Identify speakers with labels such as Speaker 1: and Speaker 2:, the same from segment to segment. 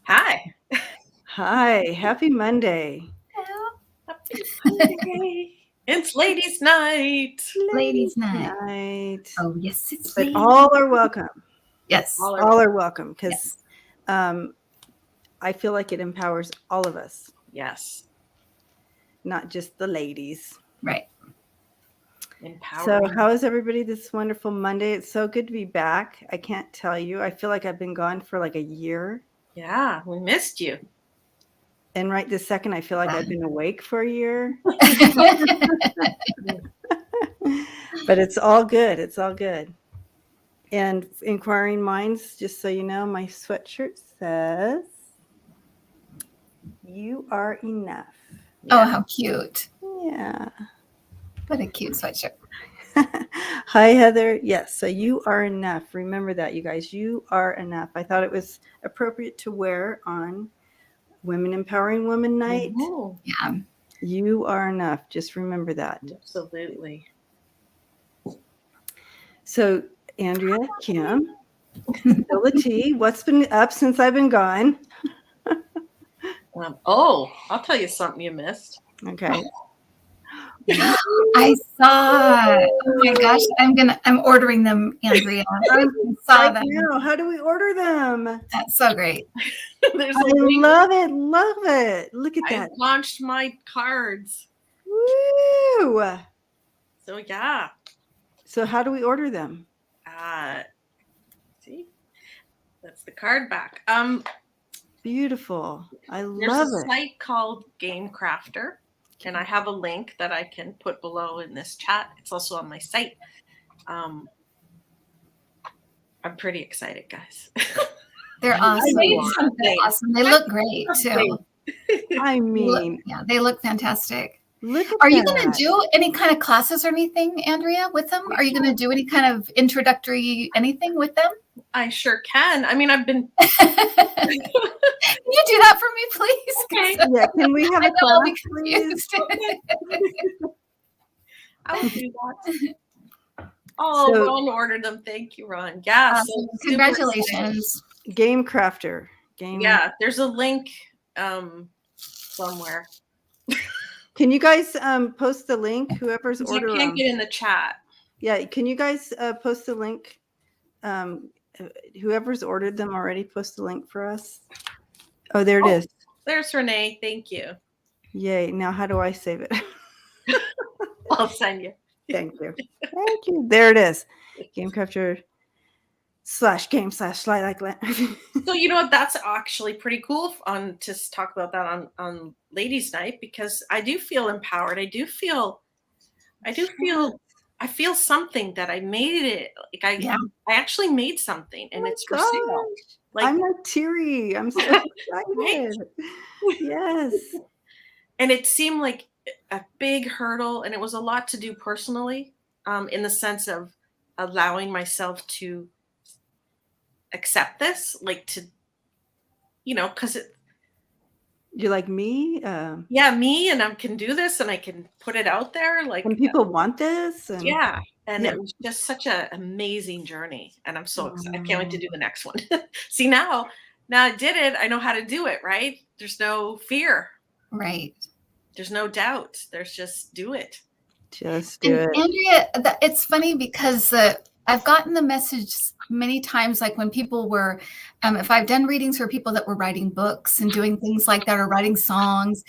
Speaker 1: Hi.
Speaker 2: Hi, happy Monday.
Speaker 1: Happy Monday. It's ladies' night.
Speaker 3: Ladies' night. Oh, yes, it's
Speaker 2: But all are welcome.
Speaker 3: Yes.
Speaker 2: All are welcome because I feel like it empowers all of us.
Speaker 1: Yes.
Speaker 2: Not just the ladies.
Speaker 3: Right.
Speaker 1: Empowering.
Speaker 2: So how is everybody this wonderful Monday? It's so good to be back. I can't tell you. I feel like I've been gone for like a year.
Speaker 1: Yeah, we missed you.
Speaker 2: And right this second, I feel like I've been awake for a year. But it's all good. It's all good. And Inquiring Minds, just so you know, my sweatshirt says, "You are enough."
Speaker 3: Oh, how cute.
Speaker 2: Yeah.
Speaker 3: What a cute sweatshirt.
Speaker 2: Hi, Heather. Yes, so you are enough. Remember that, you guys. You are enough. I thought it was appropriate to wear on Women Empowering Women Night.
Speaker 1: Mm-hmm.
Speaker 3: Yeah.
Speaker 2: You are enough. Just remember that.
Speaker 1: Absolutely.
Speaker 2: So, Andrea, Kim, Bill T, what's been up since I've been gone?
Speaker 1: I'll tell you something you missed.
Speaker 2: Okay.
Speaker 3: I saw. Oh my gosh, I'm ordering them, Andrea. I saw them.
Speaker 2: Now, how do we order them?
Speaker 3: That's so great.
Speaker 2: Love it. Love it. Look at that.
Speaker 1: I launched my cards.
Speaker 2: Woo!
Speaker 1: So yeah.
Speaker 2: So how do we order them?
Speaker 1: See? That's the card back.
Speaker 2: Beautiful. I love it.
Speaker 1: There's a site called Game Crafter, and I have a link that I can put below in this chat. It's also on my site. I'm pretty excited, guys.
Speaker 3: They're awesome. They're awesome. They look great too.
Speaker 2: I mean,
Speaker 3: they look fantastic.
Speaker 2: Look at
Speaker 3: Are you going to do any kind of classes or anything, Andrea, with them? Are you going to do any kind of introductory anything with them?
Speaker 1: I sure can. I mean, I've been.
Speaker 3: Can you do that for me, please?
Speaker 1: Okay.
Speaker 2: Yeah, can we have a class, please?
Speaker 1: I will do that. Oh, Ron ordered them. Thank you, Ron. Yeah.
Speaker 3: Awesome. So congratulations.
Speaker 2: Game Crafter.
Speaker 1: Yeah, there's a link somewhere.
Speaker 2: Can you guys post the link? Whoever's ordering.
Speaker 1: I can't get in the chat.
Speaker 2: Yeah, can you guys post the link? Whoever's ordered them already, post the link for us. Oh, there it is.
Speaker 1: There's Renee. Thank you.
Speaker 2: Yay. Now, how do I save it?
Speaker 1: I'll send you.
Speaker 2: Thank you. Thank you. There it is. Gamecrafter /game/light.
Speaker 1: So you know what? That's actually pretty cool to talk about that on Ladies' Night, because I do feel empowered. I feel something that I made it. Like I actually made something, and it's for sale. Like,
Speaker 2: I'm like teary. I'm so excited. Yes.
Speaker 1: And it seemed like a big hurdle, and it was a lot to do personally, in the sense of allowing myself to accept this, like to, because
Speaker 2: you're like me.
Speaker 1: Me, and I can do this, and I can put it out there. Like,
Speaker 2: when people want this, and
Speaker 1: it was just such an amazing journey, and I'm so excited. I can't wait to do the next one. See, now I did it. I know how to do it. Right? There's no fear.
Speaker 3: Right.
Speaker 1: There's no doubt. There's just do it.
Speaker 2: Just do it.
Speaker 3: Andrea, it's funny because I've gotten the message many times, like when people were, if I've done readings for people that were writing books and doing things like that, or writing songs.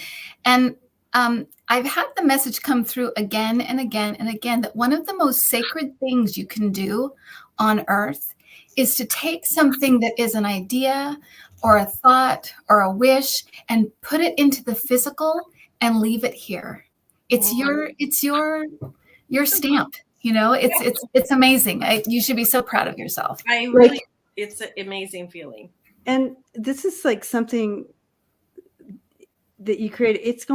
Speaker 3: And I've had the message come through again and again and again that one of the most sacred things you can do on earth is to take something that is an idea or a thought or a wish and put it into the physical and leave it here. It's your stamp. It's amazing. You should be so proud of yourself.
Speaker 1: It's an amazing feeling.
Speaker 2: And this is like something that you created. It's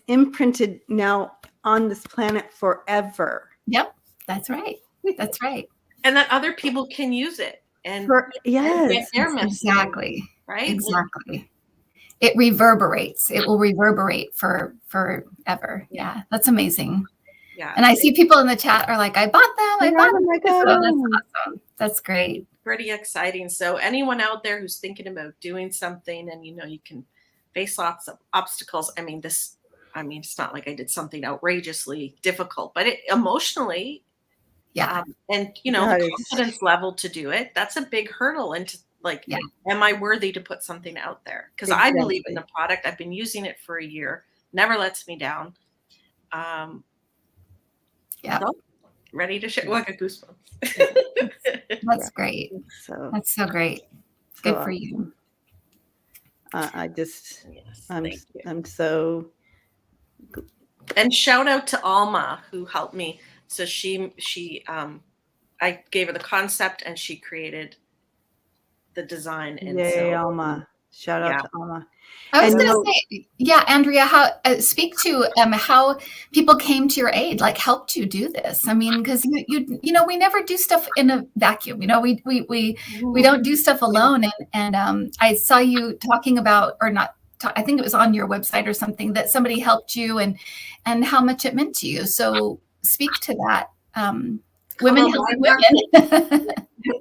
Speaker 2: imprinted now on this planet forever.
Speaker 3: Yep. That's right. That's right.
Speaker 1: And that other people can use it. And
Speaker 2: yes,
Speaker 3: exactly.
Speaker 1: Right?
Speaker 3: Exactly. It reverberates. It will reverberate for forever. Yeah. That's amazing. Yeah. And I see people in the chat are like, I bought them. I bought them.
Speaker 2: So
Speaker 3: that's awesome. That's great.
Speaker 1: pretty exciting. So anyone out there who's thinking about doing something, and you can face lots of obstacles. I mean, it's not like I did something outrageously difficult, but emotionally,
Speaker 3: Yeah.
Speaker 1: and
Speaker 2: That
Speaker 1: the
Speaker 2: is-
Speaker 1: confidence level to do it, that's a big hurdle. And to, like,
Speaker 3: Yeah.
Speaker 1: am I worthy to put something out there? Because I believe in
Speaker 2: Exactly.
Speaker 1: the product. I've been using it for a year, never lets me down.
Speaker 3: Yeah.
Speaker 1: So ready to share. Like a goosebump.
Speaker 3: That's great.
Speaker 2: So
Speaker 3: That's so great.
Speaker 2: so
Speaker 3: Good for you.
Speaker 2: I just
Speaker 1: Yes,
Speaker 2: I'm
Speaker 1: thank you.
Speaker 2: I'm so
Speaker 1: And shout out to Alma who helped me. So I gave her the concept and she created the design. And
Speaker 2: yay,
Speaker 1: so
Speaker 2: Alma. Shout out to Alma.
Speaker 3: I was
Speaker 2: And
Speaker 3: going to say, yeah, Andrea, how speak to how people came to your aid, like helped you do this. I mean, because we never do stuff in a vacuum. We don't do stuff alone. And I saw you talking about, or not, I think it was on your website or something, that somebody helped you and how much it meant to you. So speak to that. Women helping women.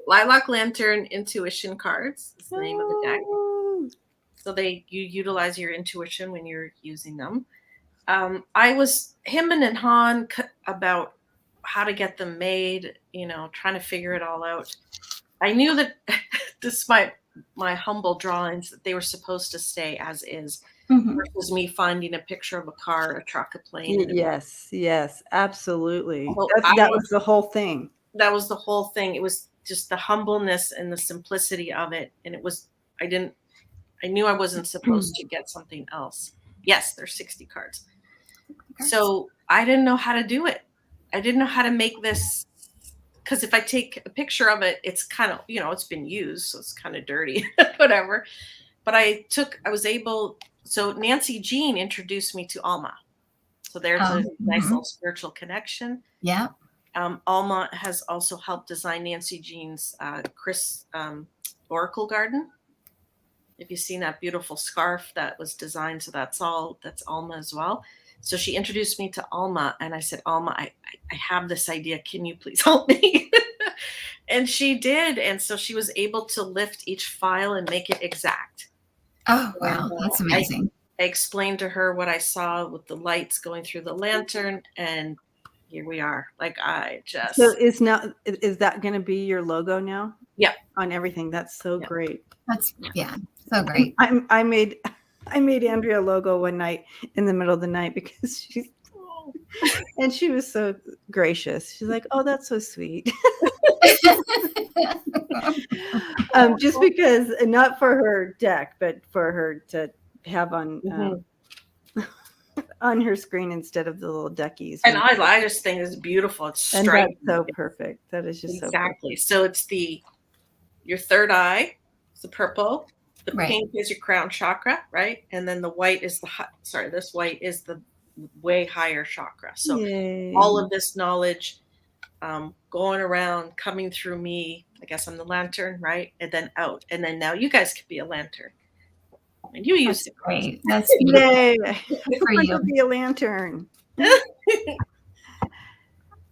Speaker 1: Lilac Lantern Intuition Cards is the name of the deck.
Speaker 2: Oh.
Speaker 1: So you utilize your intuition when you're using them. I was hemming and hawing about how to get them made, trying to figure it all out. I knew that despite my humble drawings, that they were supposed to stay as is. Versus me finding a picture of a car, a truck, a plane.
Speaker 2: Yes, absolutely.
Speaker 1: So
Speaker 2: that was the whole thing.
Speaker 1: That was the whole thing. It was just the humbleness and the simplicity of it. And I knew I wasn't supposed to get something else. Yes, there's 60 cards. So I didn't know how to do it. I didn't know how to make this, because if I take a picture of it, it's kind of, it's been used, so it's kind of dirty, whatever. But so Nancy Jean introduced me to Alma. So there's a nice little spiritual connection.
Speaker 3: Yeah.
Speaker 1: Alma has also helped design Nancy Jean's Oracle Garden. If you've seen that beautiful scarf that was designed, so that's Alma as well. So she introduced me to Alma, and I said, Alma, I have this idea. Can you please help me? And she did. And so she was able to lift each file and make it exact.
Speaker 3: Oh, wow. That's amazing.
Speaker 1: I explained to her what I saw with the lights going through the lantern, and here we are. Like,
Speaker 2: So is that going to be your logo now?
Speaker 1: Yeah.
Speaker 2: On everything. That's so great.
Speaker 3: That's so great.
Speaker 2: I made Andrea a logo one night in the middle of the night because and she was so gracious. She's like, "Oh, that's so sweet." Just because, not for her deck, but for her to have on on her screen instead of the little duckies.
Speaker 1: And I just think it's beautiful. It's striking.
Speaker 2: And that's so perfect. That is just
Speaker 1: exactly. So it's your third eye, it's the purple. The pink is your crown chakra, right? And then the white is this white is the way higher chakra. So all of this knowledge going around, coming through me. I guess I'm the lantern, right? And then out. And then now you guys could be a lantern. And you use it.
Speaker 3: Great. That's beautiful.
Speaker 2: Yay.
Speaker 3: For you.
Speaker 2: Be a lantern.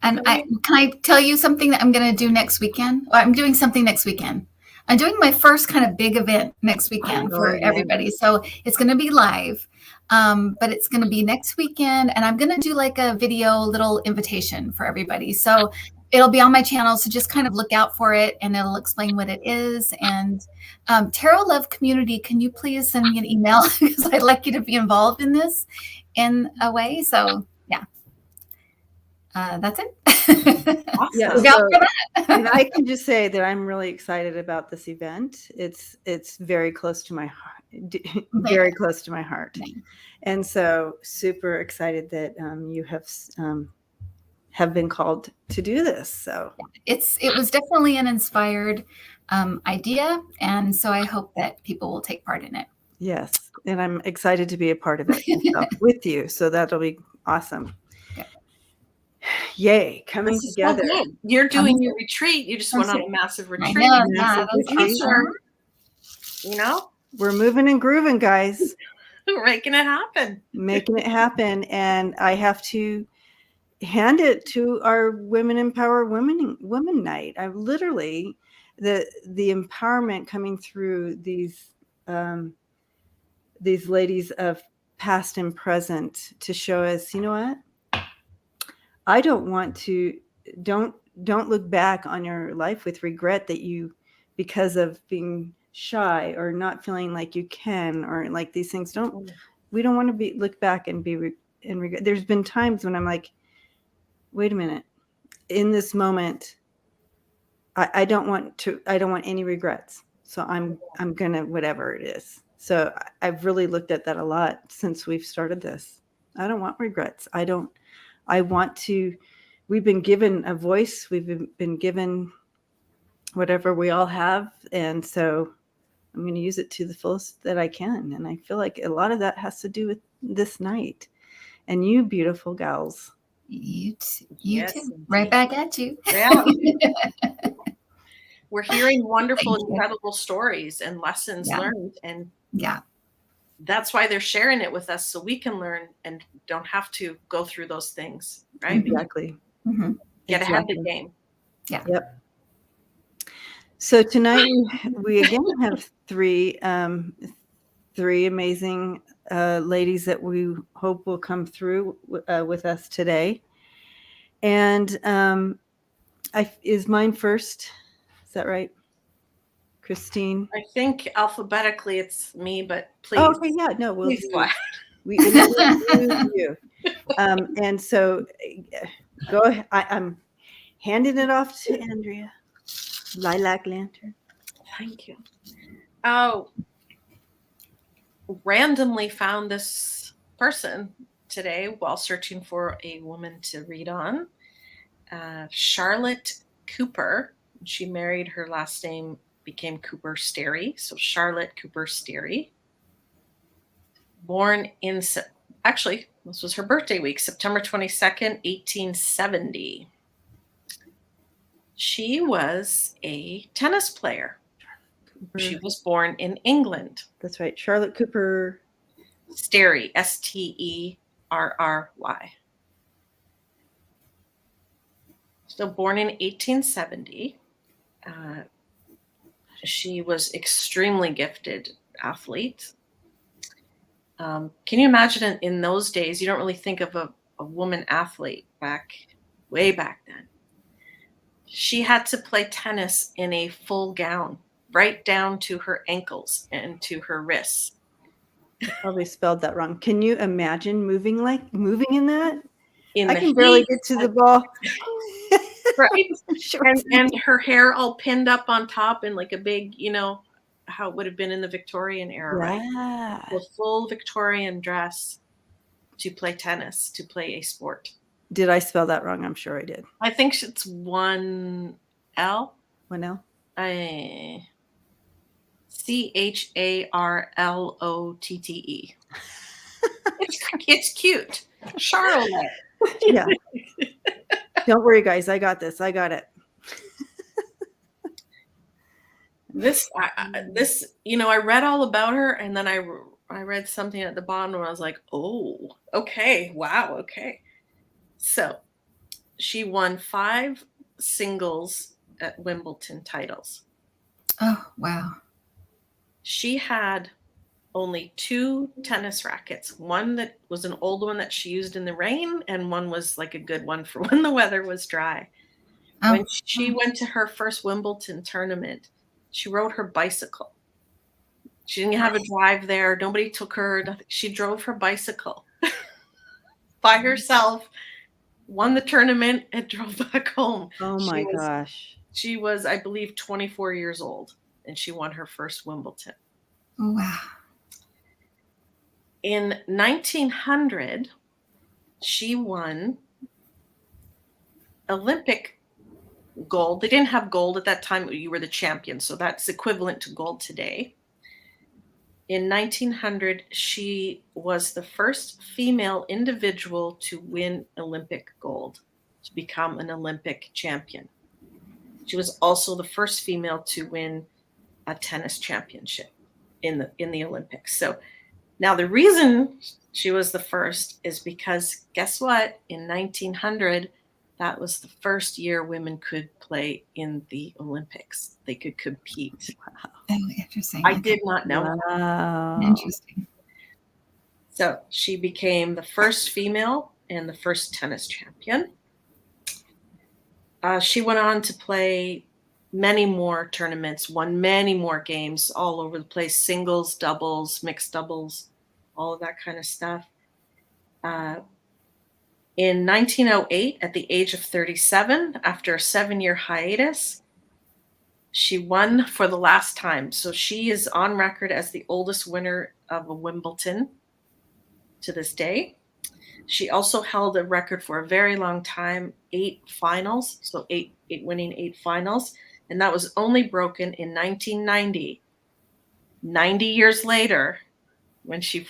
Speaker 3: And can I tell you something that I'm going to do next weekend? Or I'm doing something next weekend. I'm doing my first kind of big event next weekend for everybody. So it's going to be live, but it's going to be next weekend. And I'm going to do like a video little invitation for everybody. So it'll be on my channel. So just kind of look out for it, and it'll explain what it is. And Tarot Love Community, can you please send me an email? Because I'd like you to be involved in this in a way. So yeah. That's it.
Speaker 1: Awesome.
Speaker 2: Yeah,
Speaker 3: Look out for that.
Speaker 2: And I can just say that I'm really excited about this event. It's very close to my heart, very close to my heart, and so super excited that you have been called to do this. So
Speaker 3: it was definitely an inspired idea, and so I hope that people will take part in it.
Speaker 2: Yes, and I'm excited to be a part of it with you. So that'll be awesome. Yay, coming together.
Speaker 1: So you're doing your retreat. You just went on a massive retreat.
Speaker 2: We're moving and grooving, guys.
Speaker 1: We're making it happen.
Speaker 2: Making it happen. And I have to hand it to our Women Empower Women Night. the empowerment coming through these ladies of past and present to show us, you know what? I don't want to, don't look back on your life with regret that you, because of being shy or not feeling like you can, or like these things, we don't want to be look back and be in regret. There's been times when I'm like, wait a minute, in this moment, I don't want any regrets. So I'm gonna, whatever it is. So I've really looked at that a lot since we've started this. I don't want regrets. I want to, we've been given a voice. We've been given whatever we all have. And so I'm going to use it to the fullest that I can. And I feel like a lot of that has to do with this night. And you beautiful gals.
Speaker 3: You too.
Speaker 1: Yes,
Speaker 3: too.
Speaker 1: indeed.
Speaker 3: Right back at you.
Speaker 1: Yeah. We're hearing wonderful, incredible stories and lessons learned. And that's why they're sharing it with us, so we can learn and don't have to go through those things, right?
Speaker 2: Exactly.
Speaker 1: Get ahead of the game.
Speaker 3: Yeah.
Speaker 2: Yep. So tonight we again have three amazing ladies that we hope will come through with us today. And is mine first? Is that right, Christine?
Speaker 1: I think alphabetically it's me, but please.
Speaker 2: Oh, okay, yeah, no, we'll
Speaker 1: please
Speaker 2: do you. And so go ahead. I'm handing it off to Andrea. Lilac Lantern.
Speaker 1: Thank you. Oh, randomly found this person today while searching for a woman to read on. Charlotte Cooper. She married, her last name became Cooper Sterry. So Charlotte Cooper Sterry. Born in, actually, this was her birthday week, September 22nd, 1870. She was a tennis player. She was born in England.
Speaker 2: That's right. Charlotte Cooper
Speaker 1: Sterry, Sterry. So born in 1870. She was extremely gifted athlete. Can you imagine in those days, you don't really think of a woman athlete way back then. She had to play tennis in a full gown, right down to her ankles and to her wrists.
Speaker 2: I probably spelled that wrong. Can you imagine moving in that?
Speaker 1: I
Speaker 2: can barely get to the ball.
Speaker 1: Right. And her hair all pinned up on top in like a big, how it would have been in the Victorian era, right? The full Victorian dress to play tennis, to play a sport.
Speaker 2: Did I spell that wrong? I'm sure I did.
Speaker 1: I think it's one L.
Speaker 2: One L?
Speaker 1: CHARLOTTE. It's cute. Charlotte.
Speaker 2: Yeah. Don't worry, guys. I got this. I got it.
Speaker 1: This, I read all about her, and then I read something at the bottom, and I was like, oh, okay, wow, okay. So she won 5 singles at Wimbledon titles.
Speaker 3: Oh, wow.
Speaker 1: She had only 2 tennis rackets. One that was an old one that she used in the rain, and one was like a good one for when the weather was dry. Oh. When she went to her first Wimbledon tournament, she rode her bicycle. She didn't have a drive there. Nobody took her. She drove her bicycle by herself, won the tournament, and drove back home.
Speaker 2: Oh my gosh.
Speaker 1: She was, I believe, 24 years old, and she won her first Wimbledon.
Speaker 3: Oh, wow.
Speaker 1: In 1900, she won Olympic gold. They didn't have gold at that time. You were the champion, so that's equivalent to gold today. In 1900, she was the first female individual to win Olympic gold, to become an Olympic champion. She was also the first female to win a tennis championship in the Olympics. So now the reason she was the first is because guess what? In 1900, that was the first year women could play in the Olympics. They could compete.
Speaker 3: Oh, interesting.
Speaker 1: I did not know.
Speaker 2: Wow.
Speaker 3: Interesting.
Speaker 1: So she became the first female and the first tennis champion. She went on to play many more tournaments, won many more games all over the place, singles, doubles, mixed doubles, all of that kind of stuff. In 1908, at the age of 37, after a 7-year hiatus, she won for the last time. So she is on record as the oldest winner of a Wimbledon to this day. She also held a record for a very long time, 8 finals. So winning 8 finals. And that was only broken in 1990, 90 years later, when she,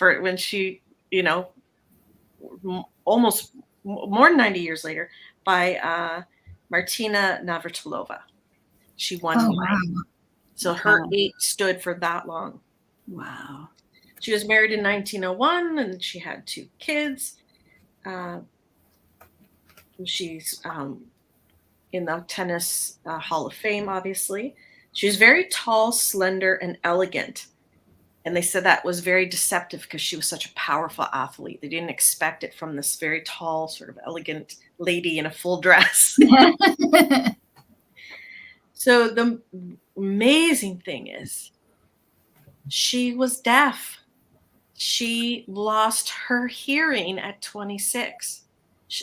Speaker 1: almost more than 90 years later, by Martina Navratilova. She won.
Speaker 3: Oh, wow.
Speaker 1: So her 8 stood for that long.
Speaker 2: Wow.
Speaker 1: She was married in 1901 and she had 2 kids. She's in the tennis Hall of Fame, obviously. She was very tall, slender, and elegant. And they said that was very deceptive because she was such a powerful athlete. They didn't expect it from this very tall, sort of elegant lady in a full dress. So the amazing thing is she was deaf. She lost her hearing at 26.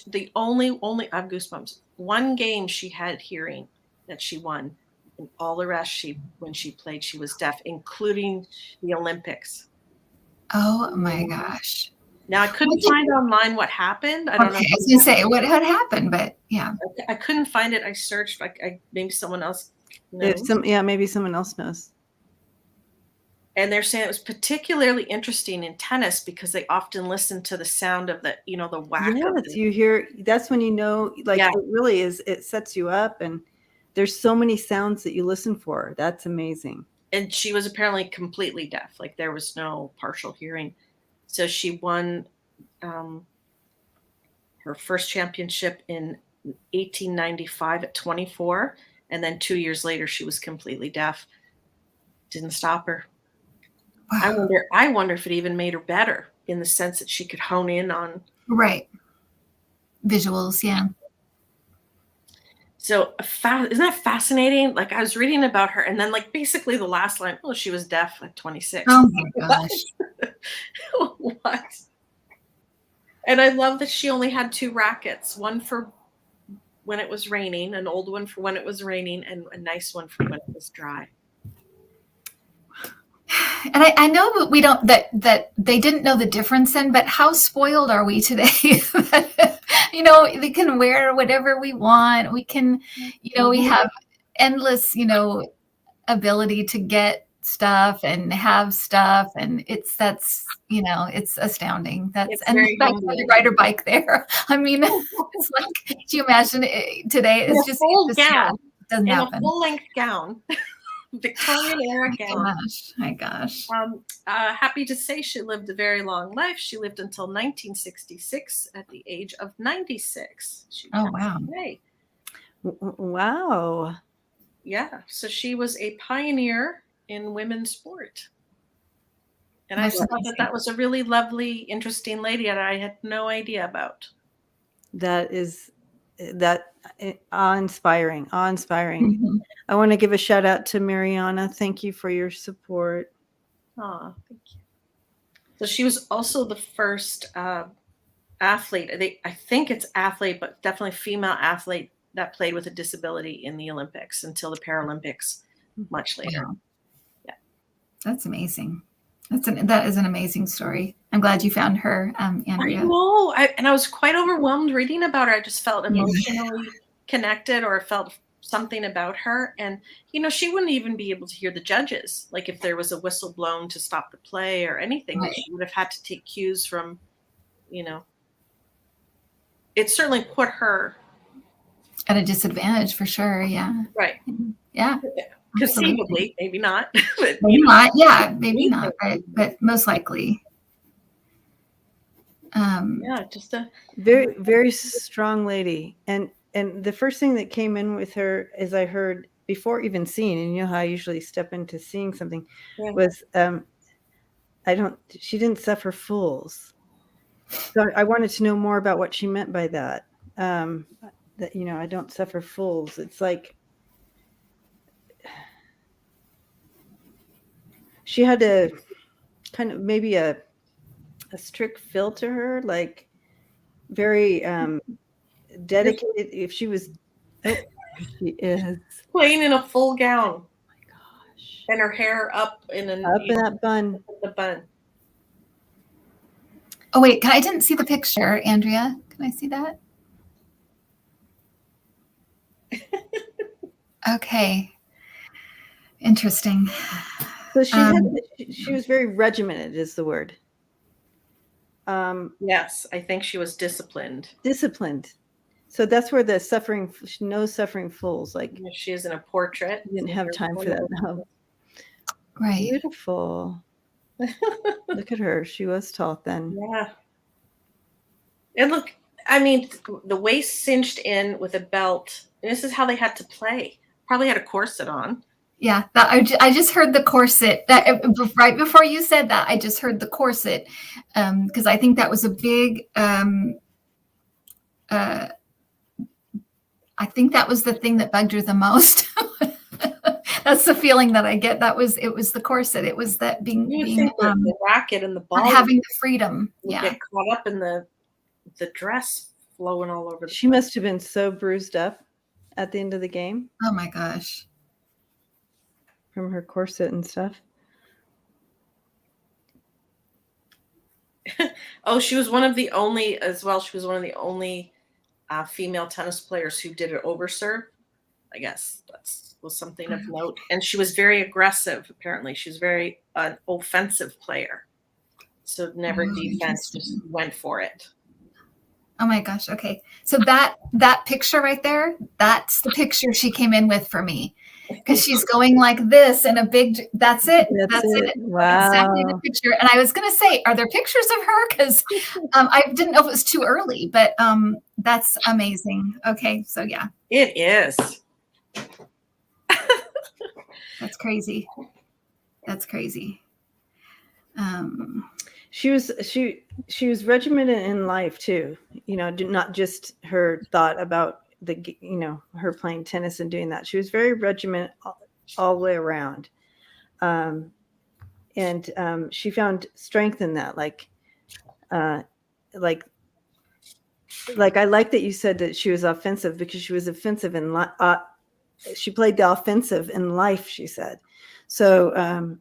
Speaker 1: The only I have goosebumps. One game she had hearing that she won, and all the rest when she played, she was deaf, including the Olympics.
Speaker 3: Oh my gosh.
Speaker 1: Now I couldn't find online what happened. I don't know.
Speaker 3: I was gonna say what had happened, but yeah.
Speaker 1: I couldn't find it. I searched. Maybe someone else knows.
Speaker 2: Maybe someone else knows.
Speaker 1: And they're saying it was particularly interesting in tennis because they often listen to the sound of the whack.
Speaker 2: Yes, you hear. That's when you know, like, it really is. It sets you up, and there's so many sounds that you listen for. That's amazing.
Speaker 1: And she was apparently completely deaf. Like there was no partial hearing. So she won her first championship in 1895 at 24, and then 2 years later she was completely deaf. Didn't stop her. Wow. I wonder if it even made her better in the sense that she could hone in on
Speaker 3: visuals. Yeah.
Speaker 1: So isn't that fascinating? Like I was reading about her, and then like basically the last line, she was deaf at 26.
Speaker 3: Oh my gosh.
Speaker 1: What? And I love that she only had 2 rackets, one for when it was raining, an old one for when it was raining, and a nice one for when it was dry.
Speaker 3: And I know that we don't that they didn't know the difference in, but how spoiled are we today? They can wear whatever we want. We can, we have endless, ability to get stuff and have stuff, and it's astounding. And the fact that you ride her bike there. I mean, it's like, do you imagine it today? It's just
Speaker 1: full gown.
Speaker 3: It doesn't happen.
Speaker 1: A full-length gown. Victorian era gown.
Speaker 3: My gosh.
Speaker 1: Happy to say she lived a very long life. She lived until 1966 at the age of 96.
Speaker 3: Wow.
Speaker 1: Away.
Speaker 2: Wow.
Speaker 1: Yeah. So she was a pioneer in women's sport. And I thought that was a really lovely, interesting lady that I had no idea about.
Speaker 2: That is awe-inspiring. Mm-hmm. I want to give a shout out to Mariana. Thank you for your support.
Speaker 1: Oh, thank you. So she was also the first athlete. I think it's athlete, but definitely female athlete that played with a disability in the Olympics until the Paralympics much later.
Speaker 3: Wow. Yeah, that's amazing. That is an amazing story. I'm glad you found her, Andrea.
Speaker 1: I know. I was quite overwhelmed reading about her. I just felt emotionally connected, or felt something about her. And, she wouldn't even be able to hear the judges. Like if there was a whistle blown to stop the play or anything, she would have had to take cues from, it certainly put her
Speaker 3: at a disadvantage for sure. Yeah.
Speaker 1: Right.
Speaker 3: Yeah.
Speaker 1: Conceivably, maybe not.
Speaker 3: But, maybe not. Yeah, maybe not. But most likely.
Speaker 1: Just a
Speaker 2: very, very strong lady. And and the first thing that came in with her, as I heard before even seeing, and you know how I usually step into seeing something, was she didn't suffer fools. So I wanted to know more about what she meant by that. That, you know, I don't suffer fools. It's like she had a kind of maybe a strict feel to her, like very dedicated. If she was, she is
Speaker 1: playing in a full gown.
Speaker 2: Oh my gosh!
Speaker 1: And her hair up in
Speaker 2: that bun.
Speaker 1: The bun.
Speaker 3: Oh wait, I didn't see the picture, Andrea. Can I see that? Okay. Interesting.
Speaker 2: So she was very regimented, is the word.
Speaker 1: Yes, I think she was disciplined.
Speaker 2: Disciplined. So that's where the suffering, no suffering fools. Like
Speaker 1: she is in a portrait.
Speaker 2: You didn't have time for that. No.
Speaker 3: Right.
Speaker 2: Beautiful. Look at her. She was tall then.
Speaker 1: Yeah. And look, I mean, the waist cinched in with a belt. And this is how they had to play. Probably had a corset on.
Speaker 3: Yeah, I just heard the corset. That right before you said that, I just heard the corset, because I think that was a big. I think that was the thing that bugged her the most. That's the feeling that I get. It was the corset. It was that being
Speaker 1: the racket and the ball,
Speaker 3: having the freedom.
Speaker 1: Yeah, get caught up in the dress flowing all over.
Speaker 2: She must have been so bruised up at the end of the game.
Speaker 3: Oh my gosh.
Speaker 2: From her corset and stuff.
Speaker 1: Oh, she was one of the only, as well. She was one of the only female tennis players who did an overserve. I guess was something of note. And she was very aggressive. Apparently, she's very an offensive player. So never defense, just went for it.
Speaker 3: Oh my gosh. Okay. So that picture right there, that's the picture she came in with for me. Because she's going like this and a big, that's it. That's it.
Speaker 2: Wow.
Speaker 3: Exactly the picture. And I was going to say, are there pictures of her? Because I didn't know if it was too early, but that's amazing. Okay. So yeah.
Speaker 1: It is.
Speaker 3: That's crazy. That's crazy.
Speaker 2: She was regimented in life too, you know, not just her thought about her playing tennis and doing that. She was very regimented all the way around. And she found strength in that. Like I like that you said that she was offensive, because she was offensive in she played the offensive in life, she said. So,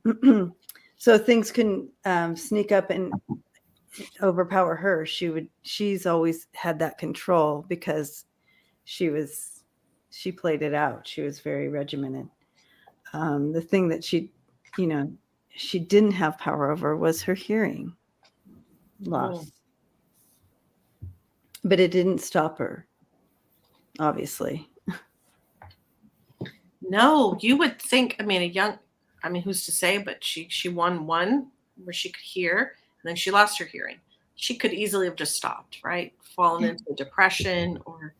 Speaker 2: so things can sneak up and overpower her. She's always had that control because she played it out. She was very regimented. The thing that she didn't have power over was her hearing loss. But it didn't stop her, obviously.
Speaker 1: No, you would think, who's to say, but she won one where she could hear, and then she lost her hearing. She could easily have just stopped, right? Fallen into a depression, or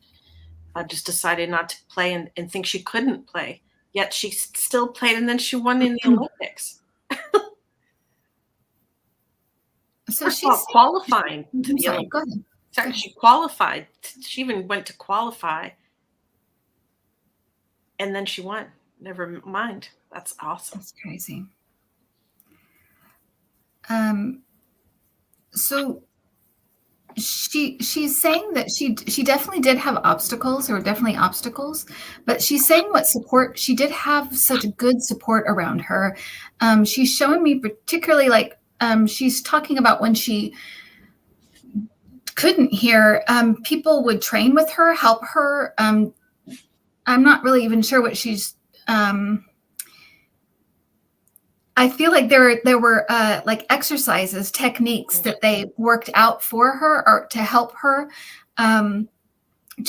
Speaker 1: just decided not to play and think she couldn't play. Yet she still played, and then she won in the Olympics.
Speaker 3: So she's
Speaker 1: qualifying to the Olympics.
Speaker 3: Go ahead.
Speaker 1: Sorry, she qualified. She even went to qualify. And then she won. Never mind. That's awesome.
Speaker 3: That's crazy. So she's saying that she definitely did have obstacles, but she's saying what support she did have, such good support around her. She's showing me particularly she's talking about when she couldn't hear, people would train with her, help her. I'm not really even sure what she's. I feel like there were exercises, techniques that they worked out for her or to help her to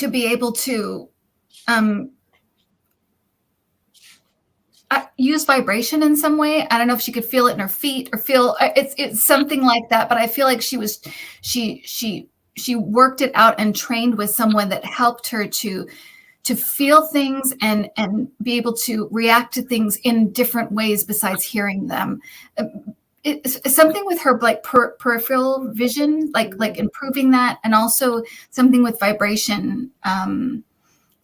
Speaker 3: be able to use vibration in some way. I don't know if she could feel it in her feet or feel it's something like that. But I feel like she she worked it out and trained with someone that helped her to feel things and be able to react to things in different ways besides hearing them. It's something with her like peripheral vision, like improving that, and also something with vibration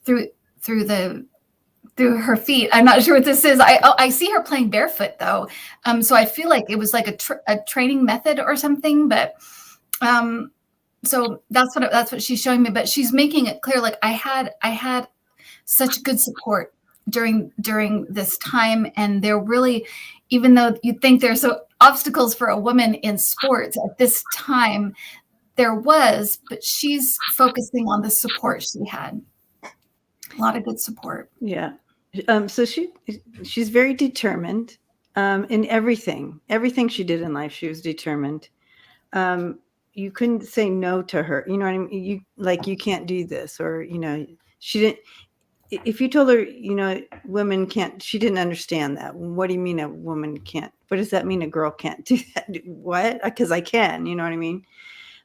Speaker 3: through her feet. I'm not sure what this is. I see her playing barefoot though, so I feel like it was like a training method or something. But so that's what she's showing me. But she's making it clear, like I had such good support during this time, and they're really, even though you think there's obstacles for a woman in sports at this time, there was, but she's focusing on the support she had. A lot of good support.
Speaker 2: Yeah. So she's very determined in everything she did in life. She was determined. You couldn't say no to her. You know what I mean? You can't do this, or, she didn't. If you told her, women can't, she didn't understand that. What do you mean a woman can't? What does that mean a girl can't do that? What? Because I can, you know what I mean?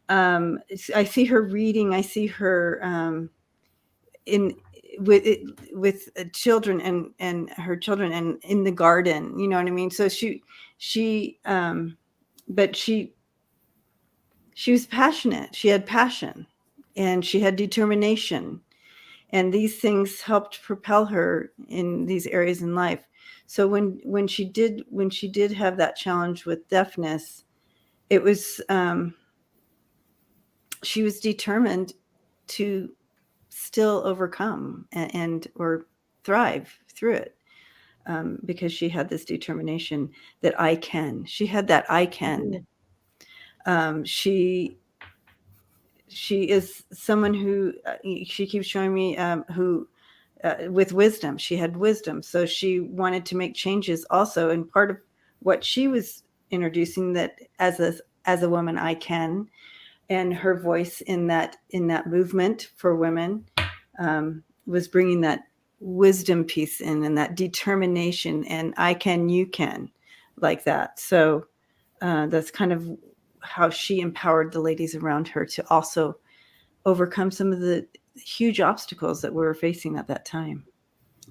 Speaker 2: I see her reading. I see her with children and her children and in the garden, you know what I mean? So but she was passionate. She had passion and she had determination. And these things helped propel her in these areas in life. So when she did have that challenge with deafness, it was she was determined to still overcome or thrive through it, because she had this determination that I can. She had that I can. She is someone who she keeps showing me who with wisdom. She had wisdom, so she wanted to make changes also. And part of what she was introducing, that as a woman I can, and her voice in that movement for women was bringing that wisdom piece in, and that determination, and I can, you can, like that. So that's kind of how she empowered the ladies around her to also overcome some of the huge obstacles that we were facing at that time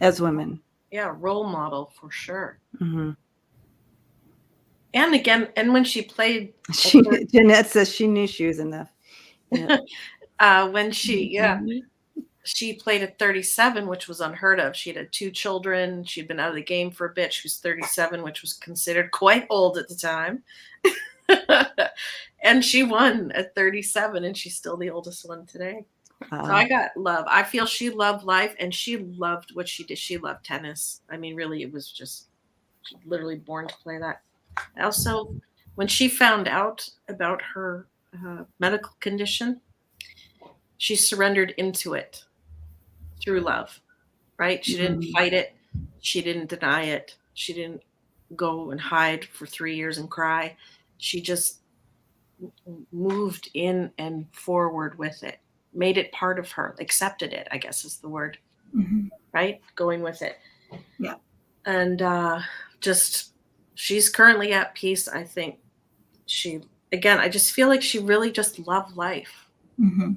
Speaker 2: as women.
Speaker 1: Yeah, role model for sure.
Speaker 2: Mm-hmm.
Speaker 1: And again, when she played,
Speaker 2: Jeanette says she knew she was enough. Yeah.
Speaker 1: when she played at 37, which was unheard of. She had 2 children. She'd been out of the game for a bit. She was 37, which was considered quite old at the time. And she won at 37, and she's still the oldest one today. So I got love. I feel she loved life, and she loved what she did. She loved tennis. I mean, really, it was just literally born to play that. Also, when she found out about her medical condition, she surrendered into it through love, right? She didn't fight it. She didn't deny it. She didn't go and hide for 3 years and cry. She just moved in and forward with it, made it part of her, accepted it, I guess is the word, right? Going with it.
Speaker 3: Yeah.
Speaker 1: And she's currently at peace. I think I just feel like she really just loved life.
Speaker 3: Mm-hmm.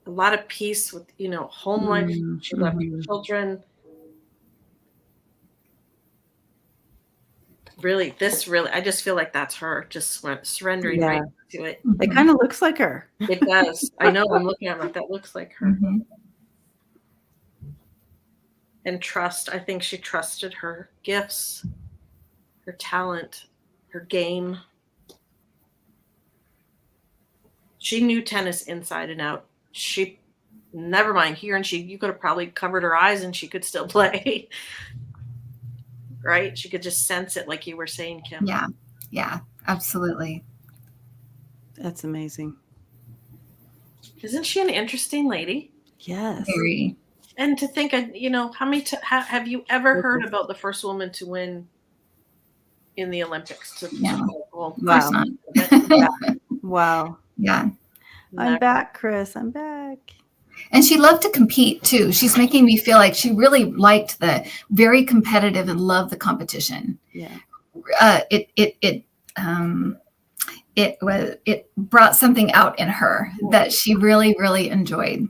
Speaker 1: A lot of peace with, home life. She loved her children. Really, I just feel like that's her, just surrendering right to it.
Speaker 2: It kind of looks like her.
Speaker 1: It does. I know. I'm looking at it. That looks like her.
Speaker 3: Mm-hmm.
Speaker 1: And trust. I think she trusted her gifts, her talent, her game. She knew tennis inside and out. She, never mind here, and you could have probably covered her eyes and she could still play. Right? She could just sense it, like you were saying, Kim.
Speaker 3: Yeah, absolutely.
Speaker 2: That's amazing.
Speaker 1: Isn't she an interesting lady?
Speaker 2: Yes.
Speaker 3: Very.
Speaker 1: And to think, how many have you ever heard about the first woman to win in the Olympics?
Speaker 3: Wow.
Speaker 2: Wow.
Speaker 3: Yeah.
Speaker 2: I'm back, Chris. I'm back.
Speaker 3: And she loved to compete too. She's making me feel like she really liked the very competitive and loved the competition.
Speaker 2: Yeah.
Speaker 3: it brought something out in her that she really, really enjoyed.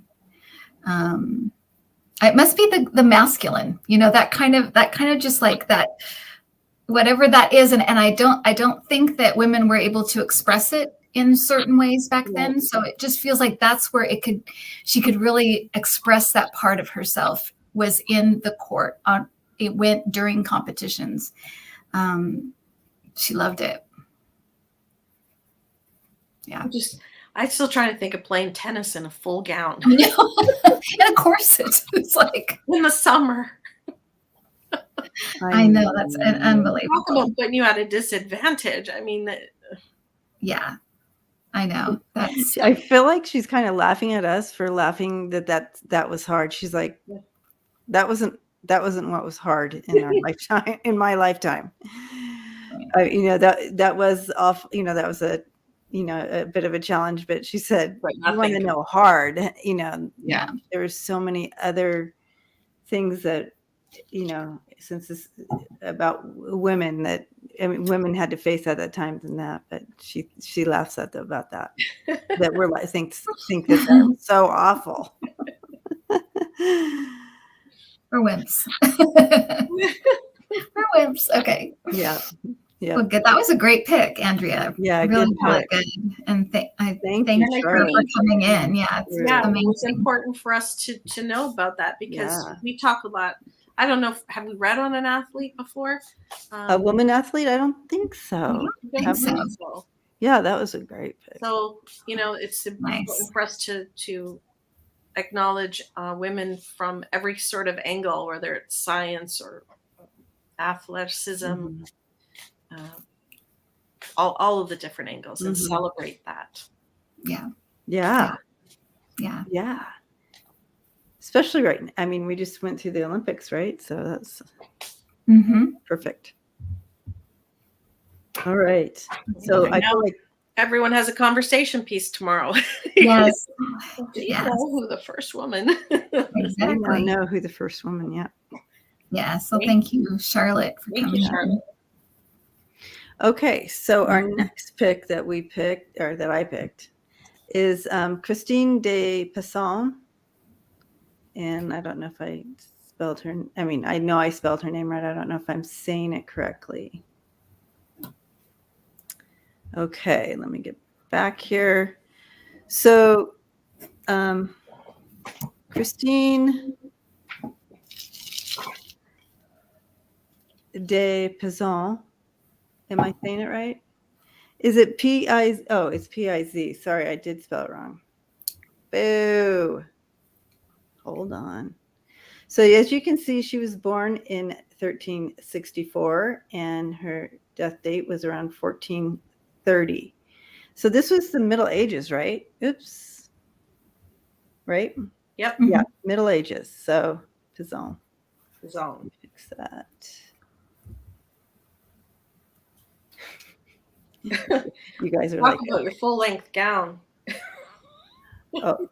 Speaker 3: It must be the masculine, that kind of just like that, whatever that is. And I don't think that women were able to express it in certain ways back then. So it just feels like that's where she could really express that part of herself, was in the court. It went during competitions. She loved it. Yeah.
Speaker 1: I'm still trying to think of playing tennis in a full gown.
Speaker 3: And of course it's like
Speaker 1: in the summer.
Speaker 3: I know, that's unbelievable.
Speaker 1: Talk about putting you at a disadvantage. I mean,
Speaker 3: yeah, I know.
Speaker 2: I feel like she's kind of laughing at us for laughing that was hard. She's like, that wasn't what was hard in our lifetime. In my lifetime, that was off. That was a bit of a challenge. But she said, "You want to know hard?"
Speaker 3: Yeah.
Speaker 2: There were so many other things that since it's about women, that women had to face at that time than that. But she laughs at about that. That we're like think that that's so awful.
Speaker 3: We're wimps. We're wimps. Okay.
Speaker 2: Yeah. Yeah.
Speaker 3: Well, good. That was a great pick, Andrea.
Speaker 2: Yeah.
Speaker 3: Really
Speaker 2: good.
Speaker 3: And thank
Speaker 2: you
Speaker 3: for coming in. Yeah.
Speaker 1: It was important for us to know about that, because we talk a lot. I don't know. Have we read on an athlete before?
Speaker 2: A woman athlete? I don't think so.
Speaker 3: So.
Speaker 2: Yeah, that was a great pick.
Speaker 1: So, it's important for us to acknowledge women from every sort of angle, whether it's science or athleticism, all of the different angles, and celebrate that.
Speaker 2: Yeah. Especially right now. I mean, we just went through the Olympics, right? So that's perfect. All right. So I feel like
Speaker 1: everyone has a conversation piece tomorrow.
Speaker 3: Yes.
Speaker 1: Do you know who the first woman?
Speaker 3: Exactly.
Speaker 2: I know who the first woman. Yeah.
Speaker 3: Yeah. So thank you, Charlotte, for coming on.
Speaker 2: Okay. So our next pick that I picked is Christine de Pizan. And I don't know if I spelled her. I mean, I know I spelled her name right. I don't know if I'm saying it correctly. Okay, let me get back here. So, Christine de Pizan. Am I saying it right? Is it P-I-Z? Oh, it's P-I-Z. Sorry, I did spell it wrong. Boo. Hold on. So as you can see, she was born in 1364 and her death date was around 1430. So this was the Middle Ages, right? Oops. Right?
Speaker 1: Yep.
Speaker 2: Yeah, Middle Ages. So Pizan. Fix that. You guys are
Speaker 1: Talk about your full-length gown.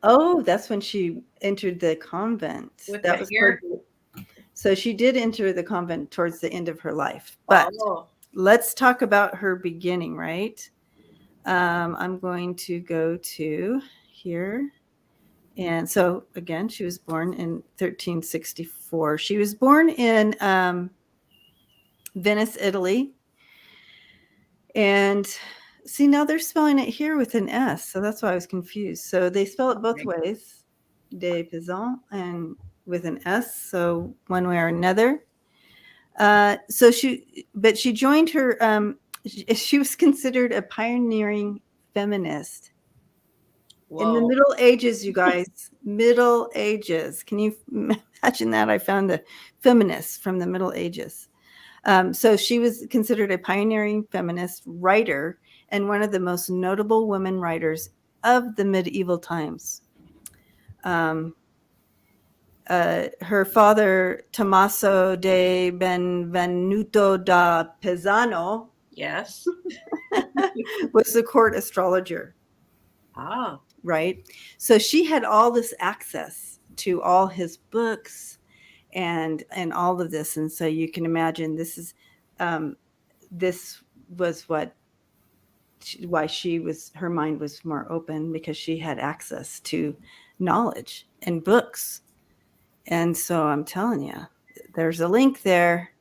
Speaker 2: Oh, that's when she entered the convent. That was so she did enter the convent towards the end of her life. But let's talk about her beginning, right? I'm going to go to here. And so again, she was born in 1364. She was born in Venice, Italy. And see, now they're spelling it here with an S, so that's why I was confused. So they spell it both ways, de Pizan, and with an S, so one way or another. So she joined her. She was considered a pioneering feminist. Whoa. In the Middle Ages, you guys. Middle Ages. Can you imagine that? I found the feminists from the Middle Ages. So she was considered a pioneering feminist writer and one of the most notable women writers of the medieval times. Her father, Tommaso de Benvenuto da Pizano,
Speaker 1: yes,
Speaker 2: was the court astrologer.
Speaker 1: Ah,
Speaker 2: right. So she had all this access to all his books and all of this, and so you can imagine this was what why her mind was more open, because she had access to knowledge and books. And so I'm telling you, there's a link there.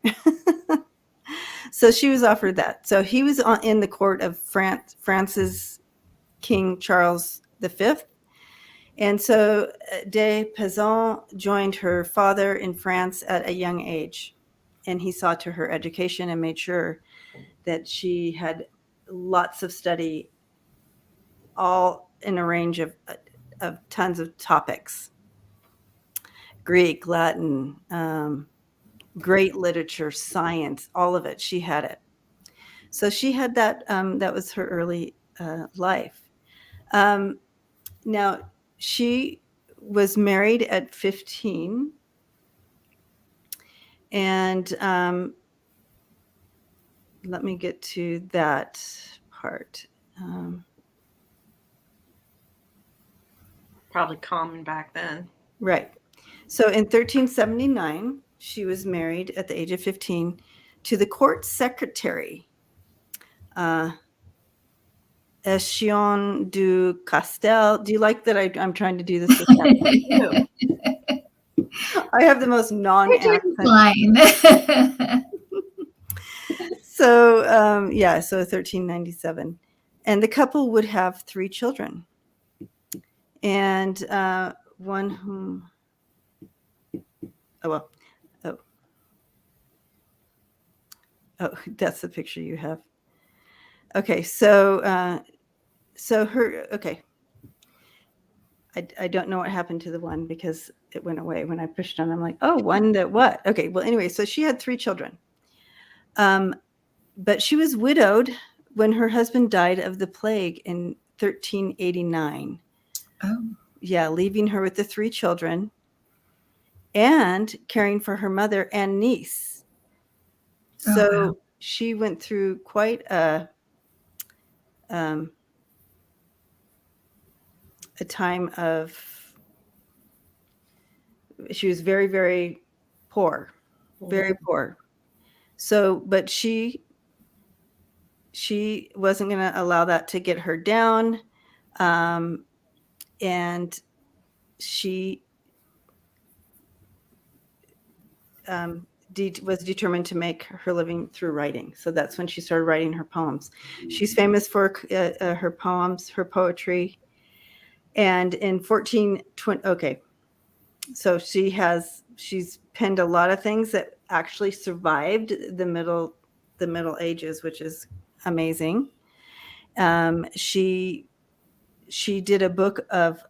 Speaker 2: So she was offered that. So he was in the court of France's King Charles V. And so de Pizan joined her father in France at a young age. And he saw to her education and made sure that she had lots of study, all in a range of tons of topics. Greek, Latin, great literature, science, all of it. She had it. So she had that. That was her early life. Now, she was married at 15. And let me get to that part.
Speaker 1: Probably common back then.
Speaker 2: Right. So in 1379, she was married at the age of 15 to the court secretary, Echion du Castel. Do you like that I'm trying to do this with that? I have the most non-accent. So, so 1397. And the couple would have 3 children. And one whom... Oh, that's the picture you have. Okay, so her... Okay. I don't know what happened to the one, because it went away when I pushed on. I'm like, oh, one that what? Okay, well, anyway, so she had 3 children. But she was widowed when her husband died of the plague in 1389.
Speaker 3: Oh.
Speaker 2: Yeah, leaving her with the 3 children and caring for her mother and niece. So wow. She went through quite a time of... She was very, very poor, very poor. So, but she wasn't going to allow that to get her down. And she was determined to make her living through writing. So that's when she started writing her poems. She's famous for her poems, her poetry. And in 1420, okay. So she's penned a lot of things that actually survived the Middle Ages, which is amazing. She did a book of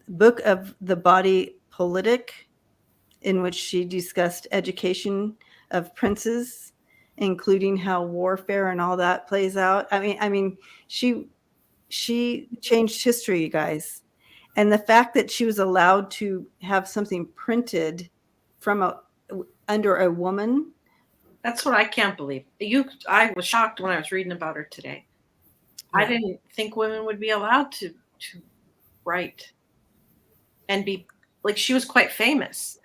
Speaker 2: the Body Politic, in which she discussed education of princes, including how warfare and all that plays out. I mean, she changed history, you guys. And the fact that she was allowed to have something printed under a woman.
Speaker 1: That's what I can't believe. I was shocked when I was reading about her today. Yeah. I didn't think women would be allowed to write and be like, she was quite famous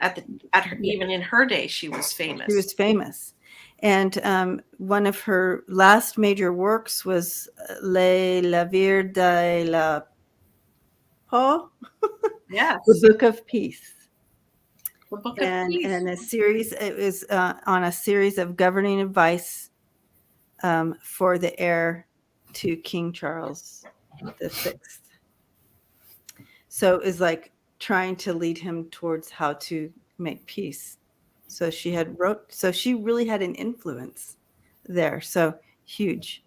Speaker 1: even in her day. She was famous.
Speaker 2: She was famous. And one of her last major works was Le Lavire de la Paul.
Speaker 1: Yes.
Speaker 2: The Book of Peace.
Speaker 1: The Book of Peace.
Speaker 2: And a series, it was on a series of governing advice for the heir to King Charles VI. So it was like trying to lead him towards how to make peace. So she really had an influence there. So huge.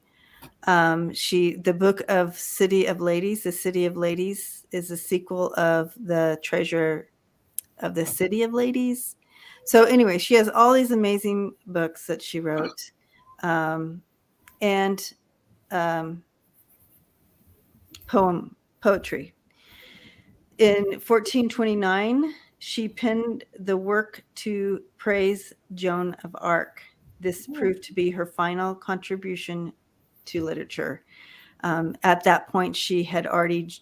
Speaker 2: The book of City of Ladies, The City of Ladies, is a sequel of The Treasure of the City of Ladies. So anyway, she has all these amazing books that she wrote. And poetry. In 1429, she penned the work to praise Joan of Arc. This proved to be her final contribution to literature. At that point, she had already,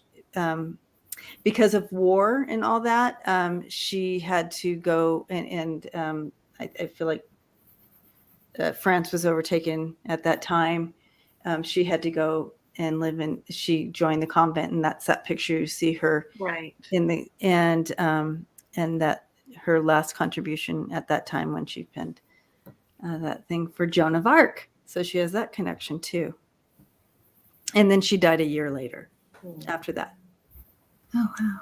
Speaker 2: because of war and all that, she had to go and I feel like France was overtaken at that time. she had to go and she joined the convent, and that's that picture you see her
Speaker 1: Right.
Speaker 2: in the, and that her last contribution at that time when she penned that thing for Joan of Arc. So she has that connection too. And then she died a year later after that.
Speaker 3: Oh, wow.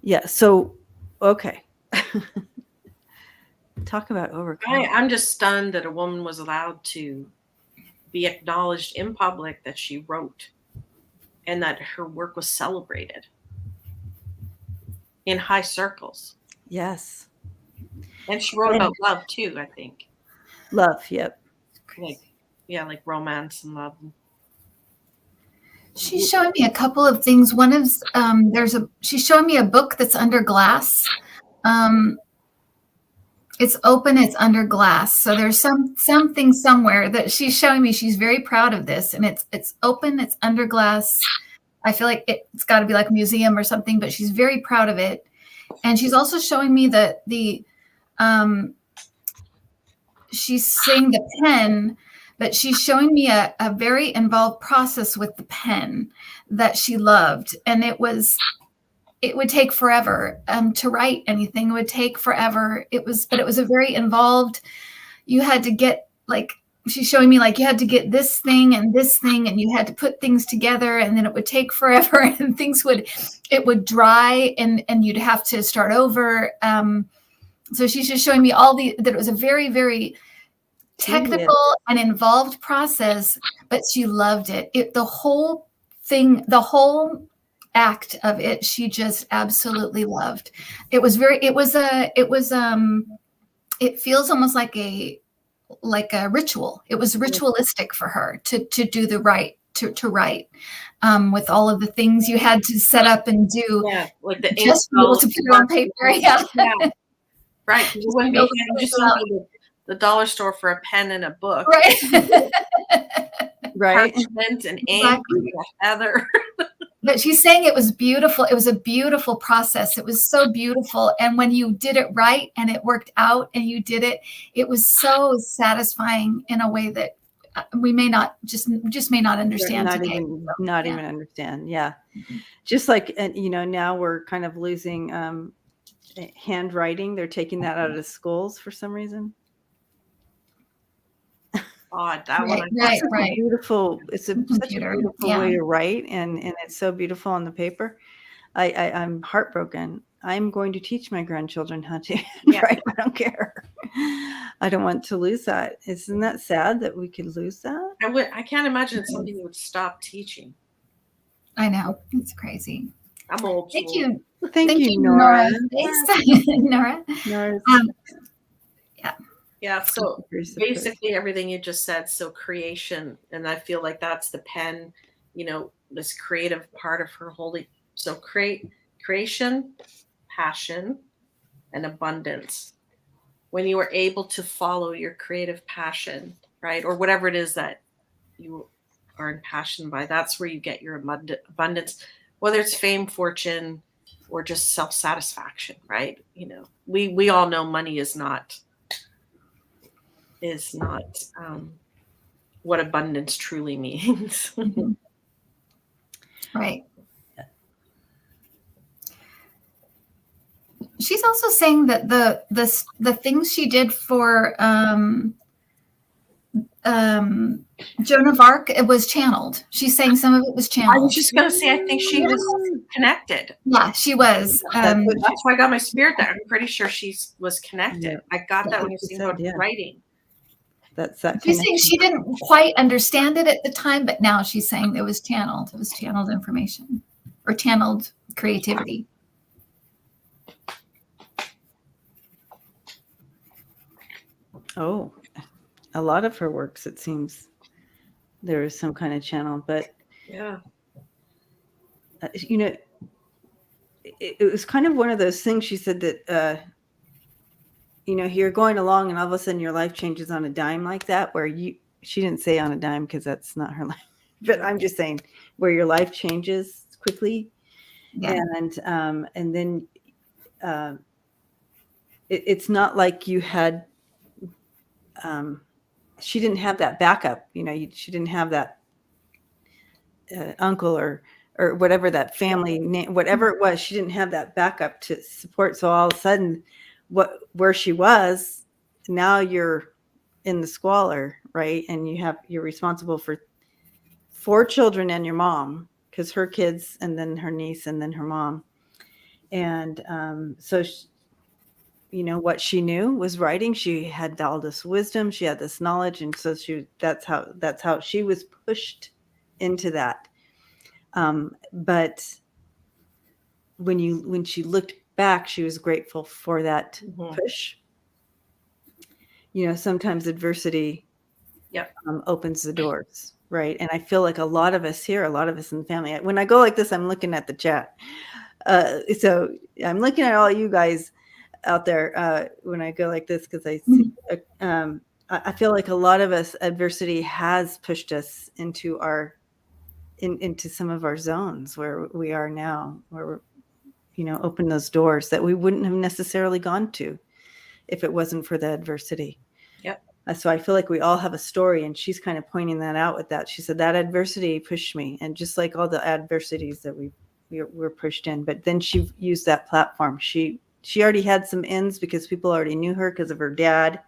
Speaker 2: Yeah. So, okay. Talk about overcoming.
Speaker 1: I'm just stunned that a woman was allowed to be acknowledged in public that she wrote and that her work was celebrated in high circles.
Speaker 2: Yes.
Speaker 1: And she wrote about love too, I think.
Speaker 2: Love, yep.
Speaker 1: Like romance and love.
Speaker 3: She's showing me a couple of things. One is she's showing me a book that's under glass. It's open, it's under glass. So there's something somewhere that she's showing me. She's very proud of this, and it's open, it's under glass. I feel like it's got to be like a museum or something, but she's very proud of it. And she's also showing me that she's saying the pen, but she's showing me a very involved process with the pen that she loved. And it would take forever to write anything. It would take forever. But it was a very involved, you had to get, like, she's showing me, like, you had to get this thing, and you had to put things together, and then it would take forever, and it would dry, and you'd have to start over. So she's just showing me that it was a very, very technical and involved process, but she loved it. The whole act of it, she just absolutely loved. It feels almost like a ritual. It was ritualistic for her to do the right, to write, with all of the things you had to set up and do.
Speaker 1: Yeah, like the
Speaker 3: just be able to put it on paper. Yeah.
Speaker 1: Right. You wouldn't be just the dollar store for a pen and a book.
Speaker 3: Right.
Speaker 2: Right.
Speaker 1: Parchment and ink, heather.
Speaker 3: But she's saying it was beautiful. It was a beautiful process. It was so beautiful. And when you did it right and it worked out and you did it, it was so satisfying in a way that we may not may not understand today.
Speaker 2: Not even understand. Yeah. Mm-hmm. Just like, now we're kind of losing handwriting. They're taking that out of the schools for some reason.
Speaker 3: Right.
Speaker 2: Beautiful. It's such a beautiful way to write, and it's so beautiful on the paper. I'm heartbroken. I'm going to teach my grandchildren how to write. I don't care. I don't want to lose that. Isn't that sad that we could lose that?
Speaker 1: I can't imagine it's something you would stop teaching.
Speaker 3: I know. It's crazy.
Speaker 1: I'm old.
Speaker 3: Thank you.
Speaker 2: Thank you, Nora.
Speaker 3: Nora.
Speaker 1: Yeah, so basically everything you just said, so creation, and I feel like that's the pen, this creative part of her holding. So creation, passion, and abundance. When you are able to follow your creative passion, right, or whatever it is that you are impassioned by, that's where you get your abundance, whether it's fame, fortune, or just self-satisfaction, right? We all know money is not what abundance truly means.
Speaker 3: Mm-hmm. Right. She's also saying that the things she did for Joan of Arc, it was channeled. She's saying some of it was channeled.
Speaker 1: I was just going to say, I think she was connected.
Speaker 3: Yeah, she was.
Speaker 1: That's why I got my spirit there. I'm pretty sure she was connected. Yeah. I got that when you were saying about writing.
Speaker 2: That's that.
Speaker 3: She's saying she didn't quite understand it at the time, but now she's saying it was channeled. It was channeled information or channeled creativity.
Speaker 2: Oh, a lot of her works, it seems there is some kind of channel, but
Speaker 1: yeah,
Speaker 2: it was kind of one of those things. She said that, you're going along and all of a sudden your life changes on a dime like that, where she didn't say on a dime because that's not her life, but I'm just saying where your life changes quickly. Yeah. And then it's not like you had, she didn't have that backup. She didn't have that uncle or whatever that family name, whatever it was. She didn't have that backup to support. So all of a sudden, where she was, now you're in the squalor, right? And you're responsible for 4 children and your mom, because her kids, and then her niece, and then her mom. And so what she knew was writing. She had all this wisdom, she had this knowledge, and so that's how she was pushed into that. But when she looked back, she was grateful for that push. Sometimes adversity opens the doors, right? And I feel like a lot of us here, a lot of us in the family, when I go like this, I'm looking at the chat. So I'm looking at all you guys out there when I go like this, because I see, I feel like a lot of us, adversity has pushed us into into some of our zones where we are now, where we're, open those doors that we wouldn't have necessarily gone to if it wasn't for the adversity.
Speaker 1: Yep.
Speaker 2: So I feel like we all have a story, and she's kind of pointing that out with that. She said that adversity pushed me, and just like all the adversities that we're pushed in, but then she used that platform. She already had some ins because people already knew her because of her dad,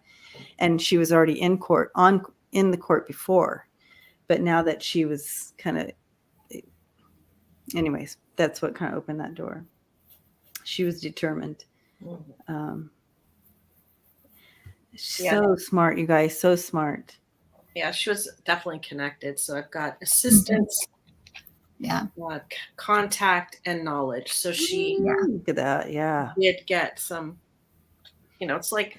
Speaker 2: and she was already in the court before. But now that she was anyways, that's what kind of opened that door. She was determined. So smart, you guys, so smart.
Speaker 1: Yeah, she was definitely connected. So I've got assistance, contact, and knowledge. So she
Speaker 2: look at that,
Speaker 1: did get some, it's like,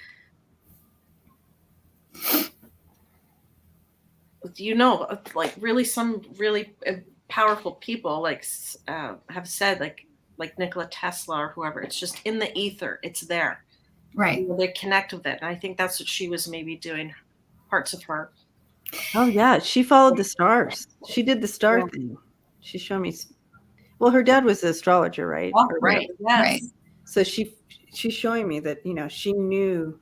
Speaker 1: like really some really powerful people have said, like Nikola Tesla or whoever, it's just in the ether, it's there,
Speaker 3: right?
Speaker 1: They connect with it, and I think that's what she was maybe doing, parts of her.
Speaker 2: Oh yeah, she followed the stars. She did the star thing. She showed me. Well, her dad was an astrologer, right?
Speaker 1: Oh, right. Yes.
Speaker 3: Right.
Speaker 2: So she's showing me that she knew.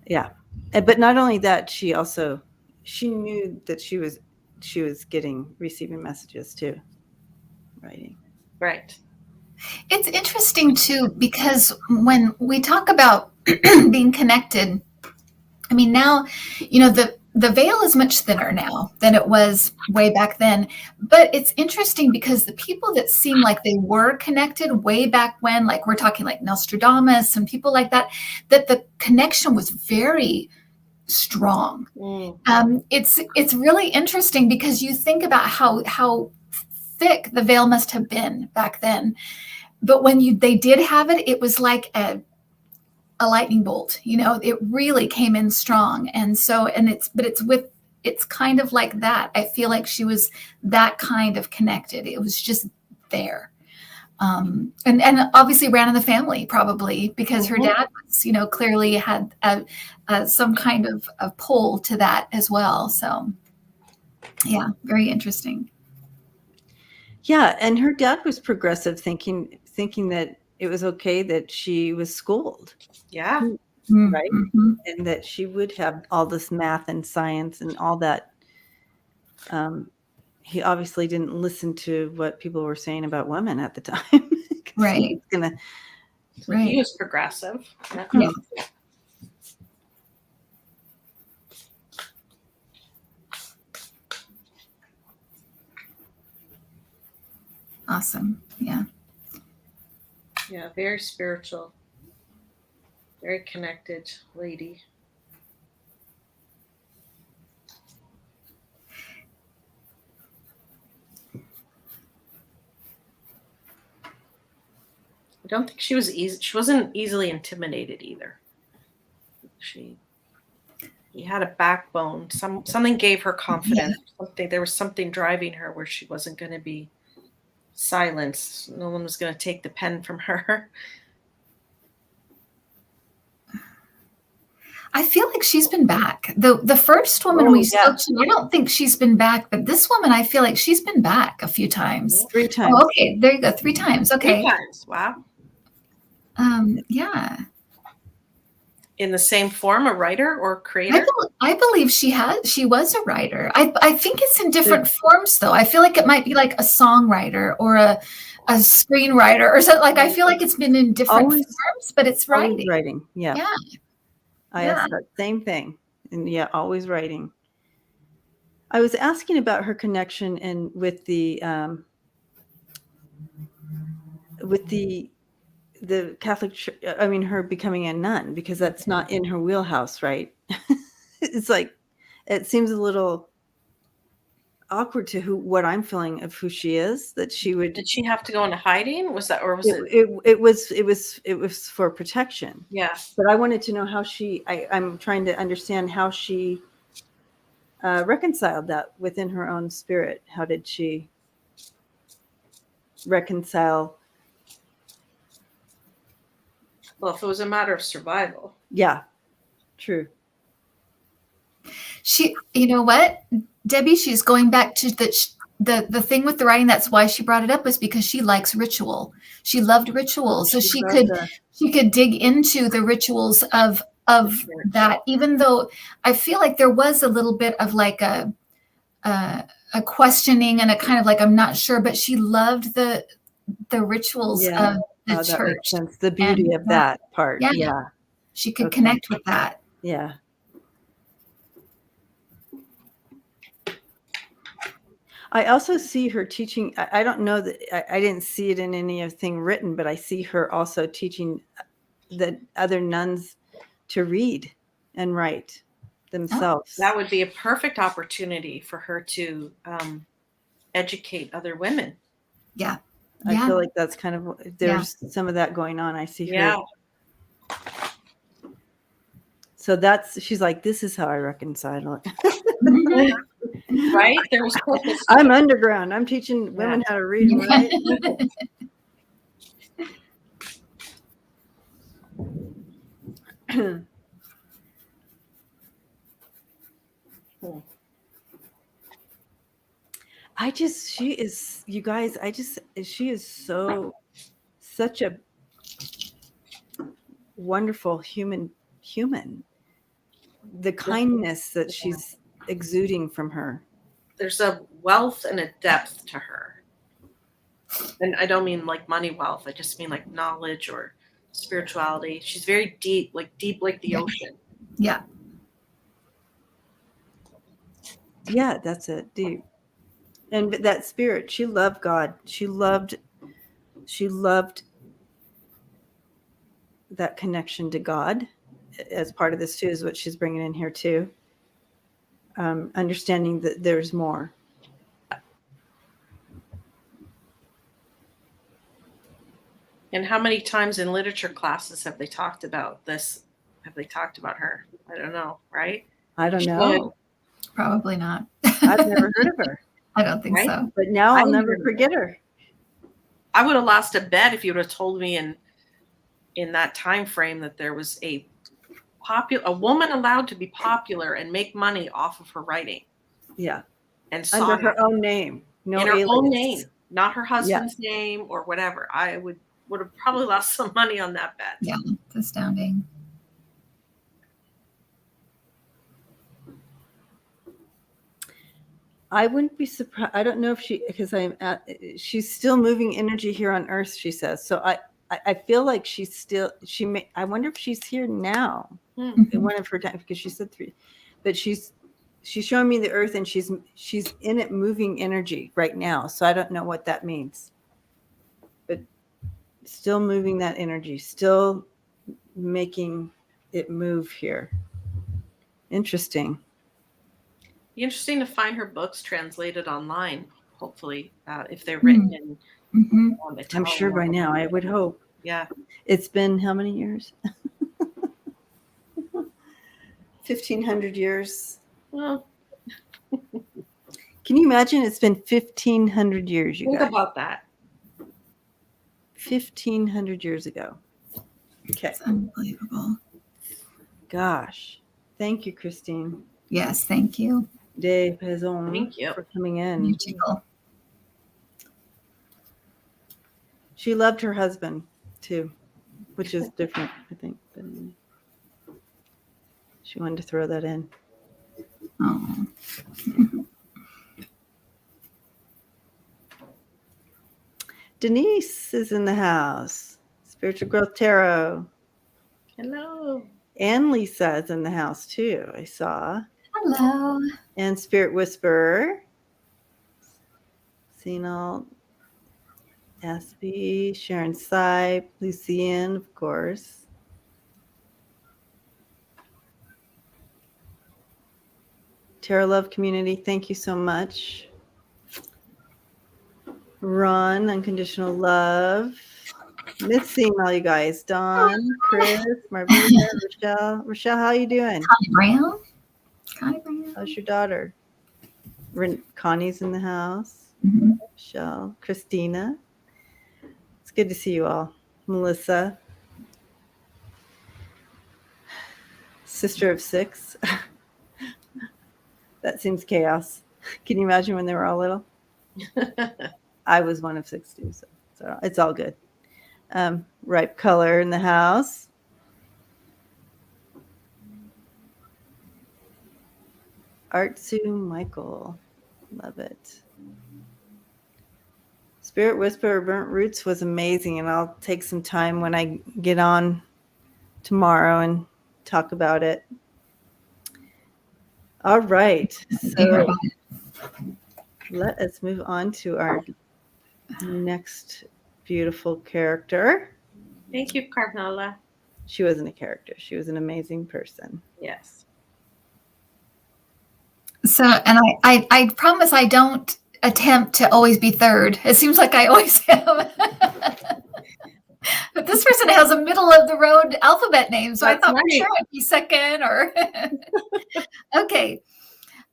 Speaker 2: Yeah, but not only that, she knew that she was receiving messages too. Writing.
Speaker 1: Right.
Speaker 3: It's interesting too, because when we talk about being connected, I mean, now, the veil is much thinner now than it was way back then. But it's interesting because the people that seem like they were connected way back when, like we're talking like Nostradamus and people like that the connection was very strong. It's really interesting because you think about how thick the veil must have been back then. But when they did have it, it was like a lightning bolt, it really came in strong. And so, it's kind of like that. I feel like she was that kind of connected. It was just there. And obviously ran in the family probably because her dad was, clearly had some kind of a pull to that as well. So yeah, very interesting.
Speaker 2: Yeah. And her dad was progressive, thinking that it was okay that she was schooled.
Speaker 1: Yeah.
Speaker 2: Right. And that she would have all this math and science and all that. He obviously didn't listen to what people were saying about women at the time.
Speaker 3: Right.
Speaker 1: He was progressive.
Speaker 3: Yeah. Awesome. Yeah.
Speaker 1: Yeah. Very spiritual. Very connected lady. I don't think she was easy. She wasn't easily intimidated either. He had a backbone. Something gave her confidence. Yeah. There was something driving her where she wasn't going to be silenced. No one was going to take the pen from her.
Speaker 3: I feel like she's been back. The first woman we spoke to, I don't think she's been back, but this woman, I feel like she's been back a few times.
Speaker 2: 3 times.
Speaker 3: Oh, okay, there you go. 3 times. Okay.
Speaker 1: 3 times. Wow.
Speaker 3: Yeah.
Speaker 1: in the same form, a writer or creator?
Speaker 3: I believe she was a writer. I think it's in different forms though. I feel like it might be like a songwriter or a screenwriter or something. Like I feel like it's been in different forms, but it's
Speaker 2: Always
Speaker 3: writing.
Speaker 2: writing. Yeah.
Speaker 3: Yeah.
Speaker 2: I asked that same thing. And yeah, always writing. I was asking about her connection and with the Catholic Church, I mean, her becoming a nun, because that's not in her wheelhouse, right? It's like, it seems a little awkward to what I'm feeling of who she is, that she would.
Speaker 1: Did she have to go into hiding? Was that, or was
Speaker 2: it was for protection.
Speaker 1: Yeah.
Speaker 2: But I wanted to know how I'm trying to understand how she reconciled that within her own spirit. How did she reconcile?
Speaker 1: Well, if it was a matter of survival.
Speaker 2: Yeah, true.
Speaker 3: She, you know what, Debbie, she's going back to the thing with the writing. That's why she brought it up, was because she likes ritual. She loved rituals. So she could dig into the rituals of that, even though I feel like there was a little bit of like a questioning and a kind of like, I'm not sure, but she loved the rituals of the church.
Speaker 2: Makes sense. The beauty of that part. Yeah.
Speaker 3: She could connect with that.
Speaker 2: Yeah. I also see her teaching. I don't know that I didn't see it in anything written, but I see her also teaching the other nuns to read and write themselves.
Speaker 1: That would be a perfect opportunity for her to educate other women.
Speaker 3: Yeah.
Speaker 2: I feel like that's kind of, there's some of that going on. I see her. So she's like, this is how I reconcile it.
Speaker 1: Right? There was purpose.
Speaker 2: I'm underground. I'm teaching women how to read and write. She is, you guys, she is such a wonderful human. The kindness that she's exuding from her.
Speaker 1: There's a wealth and a depth to her. And I don't mean like money wealth. I just mean like knowledge or spirituality. She's very deep like the ocean.
Speaker 3: Yeah.
Speaker 2: Yeah, that's it. Deep. And that spirit, she loved God. She loved that connection to God as part of this too, is what she's bringing in here too. Understanding that there's more.
Speaker 1: And how many times in literature classes have they talked about this? Have they talked about her? I don't know, right?
Speaker 2: I don't know.
Speaker 3: Probably not.
Speaker 2: I've never heard of her.
Speaker 3: I don't think so.
Speaker 2: But now I'll never forget her.
Speaker 1: I would have lost a bet if you would have told me in that time frame that there was a woman allowed to be popular and make money off of her writing.
Speaker 2: Yeah.
Speaker 1: And
Speaker 2: under her own name. No
Speaker 1: in her
Speaker 2: alias.
Speaker 1: own name, not her husband's name or whatever. I would have probably lost some money on that bet.
Speaker 3: Yeah, it's astounding.
Speaker 2: I wouldn't be surprised. I don't know if she's still moving energy here on Earth, she says. So I feel like I wonder if she's here now in one of her times, because she said 3, but she's showing me the Earth and she's in it moving energy right now. So I don't know what that means, but still moving that energy, still making it move here. Interesting.
Speaker 1: Be interesting to find her books translated online, hopefully, if they're written in Italian.
Speaker 2: I'm sure by now, I would hope.
Speaker 1: Yeah.
Speaker 2: It's been how many years? 1,500 years.
Speaker 1: Well,
Speaker 2: can you imagine? It's been 1,500 years, you guys.
Speaker 1: Think about that.
Speaker 2: 1,500 years ago. Okay.
Speaker 3: It's unbelievable.
Speaker 2: Gosh. Thank you, Christine.
Speaker 3: Yes, thank you.
Speaker 2: De Pezon.
Speaker 1: Thank you
Speaker 2: for coming in.
Speaker 3: You tickle.
Speaker 2: She loved her husband too, which is different, I think. But She wanted to throw that in.
Speaker 3: Oh.
Speaker 2: Denise is in the house. Spiritual Growth Tarot.
Speaker 1: Hello.
Speaker 2: And Lisa is in the house too, I saw.
Speaker 3: Hello.
Speaker 2: And Spirit Whisperer. Senal, Aspie, Sharon Sipe, Lucian, of course. Tarot Love Community, thank you so much. Ron, Unconditional Love. Missing all you guys. Dawn, Chris, Marvita, Rochelle. Rochelle, how you doing?
Speaker 3: Connie Brown. Connie Brown.
Speaker 2: How's your daughter? Connie's in the house.
Speaker 3: Mm-hmm.
Speaker 2: Michelle, Christina. It's good to see you all. Melissa. Sister of 6. That seems chaos. Can you imagine when they were all little? I was one of 6 too, so it's all good. Ripe Color in the house. Artsu Michael. Love it. Spirit Whisperer Burnt Roots was amazing, and I'll take some time when I get on tomorrow and talk about it. All right. So let us move on to our next beautiful character.
Speaker 1: Thank you, Carmela.
Speaker 2: She wasn't a character. She was an amazing person.
Speaker 1: Yes.
Speaker 3: So, and I promise I don't attempt to always be third. It seems like I always am. But this person has a middle of the road alphabet name, so
Speaker 1: That's
Speaker 3: I thought
Speaker 1: right.
Speaker 3: for sure I'd be second or okay.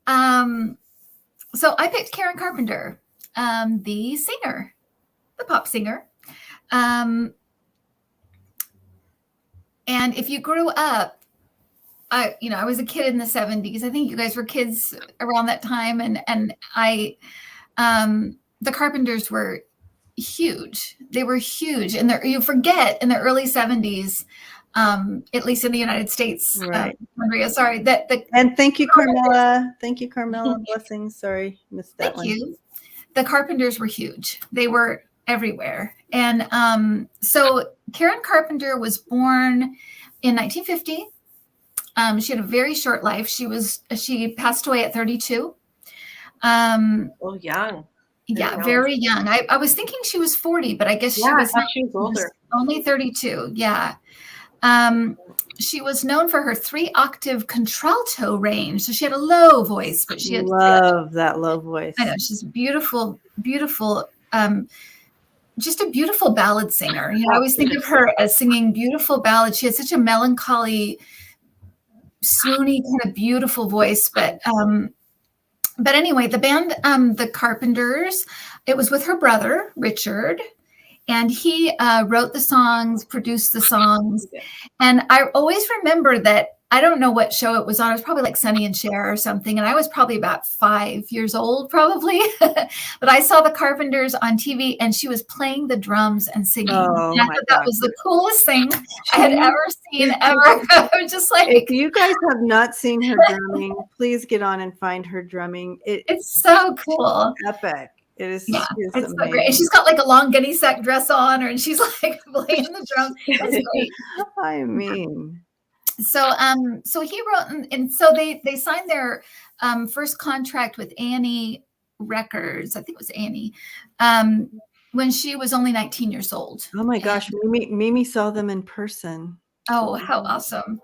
Speaker 3: So I picked Karen Carpenter, the singer, the pop singer. And if you grew up, I was a kid in the 70s. I think you guys were kids around that time. And the Carpenters were huge. They were huge. And you forget in the early 70s, at least in the United States,
Speaker 2: Right.
Speaker 3: Andrea, sorry.
Speaker 2: And thank you, Carmela. Thank you, Carmela. Blessings. Sorry, missed that one.
Speaker 3: Thank you. The Carpenters were huge. They were everywhere. And so Karen Carpenter was born in 1950. She had a very short life. She passed away at 32.
Speaker 1: Oh, young.
Speaker 3: Yeah, very young. I was thinking she was 40, but I guess she was
Speaker 1: older.
Speaker 3: Only 32. Yeah. She was known for her 3-octave contralto range. So she had a low voice, but she had
Speaker 2: that low voice.
Speaker 3: I know, she's beautiful, beautiful, just a beautiful ballad singer. I always think of her as singing beautiful ballads. She had such a melancholy, swoony, kind of beautiful voice. But anyway, the band, the Carpenters, it was with her brother, Richard, and he wrote the songs, produced the songs. And I always remember that, I don't know what show it was on. It was probably like Sonny and Cher or something. And I was probably about 5 years old, probably. But I saw the Carpenters on TV and she was playing the drums and singing.
Speaker 2: Oh,
Speaker 3: and I thought that was the coolest thing I had ever seen, ever. I was just like,
Speaker 2: if you guys have not seen her drumming, please get on and find her drumming.
Speaker 3: It's so cool.
Speaker 2: Epic. It is.
Speaker 3: Yeah, it's
Speaker 2: amazing.
Speaker 3: so great. And she's got like a long gunny sack dress on her and she's like playing the drums. It's great.
Speaker 2: I mean.
Speaker 3: So he wrote, and so they signed their first contract with Annie Records. I think it was Annie, when she was only 19 years old.
Speaker 2: Oh my gosh, Mimi saw them in person.
Speaker 3: Oh, how awesome!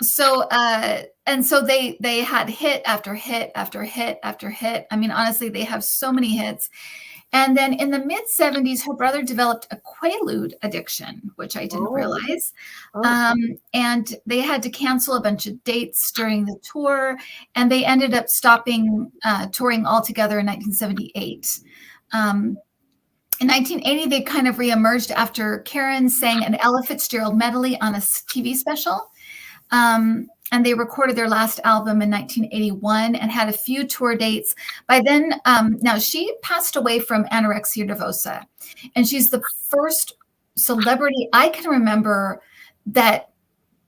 Speaker 3: So they had hit after hit after hit after hit. I mean, honestly, they have so many hits. And then in the mid 70s, her brother developed a Quaalude addiction, which I didn't realize. And they had to cancel a bunch of dates during the tour, and they ended up stopping touring altogether in 1978. In 1980, they kind of reemerged after Karen sang an Ella Fitzgerald medley on a TV special. And they recorded their last album in 1981 and had a few tour dates. By then, now she passed away from anorexia nervosa, and she's the first celebrity I can remember that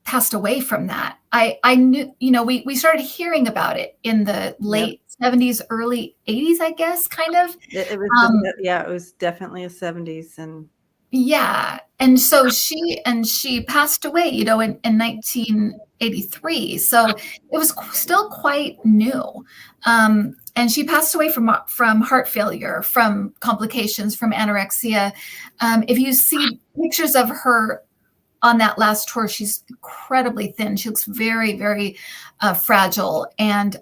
Speaker 3: passed away from that. I knew, we started hearing about it in the late 70s, early 80s, I guess, kind of.
Speaker 2: It was it was definitely a 70s. And
Speaker 3: yeah. And so she passed away, in 1983. So it was still quite new. And she passed away from heart failure, from complications, from anorexia. If you see pictures of her on that last tour, she's incredibly thin. She looks very, very fragile. And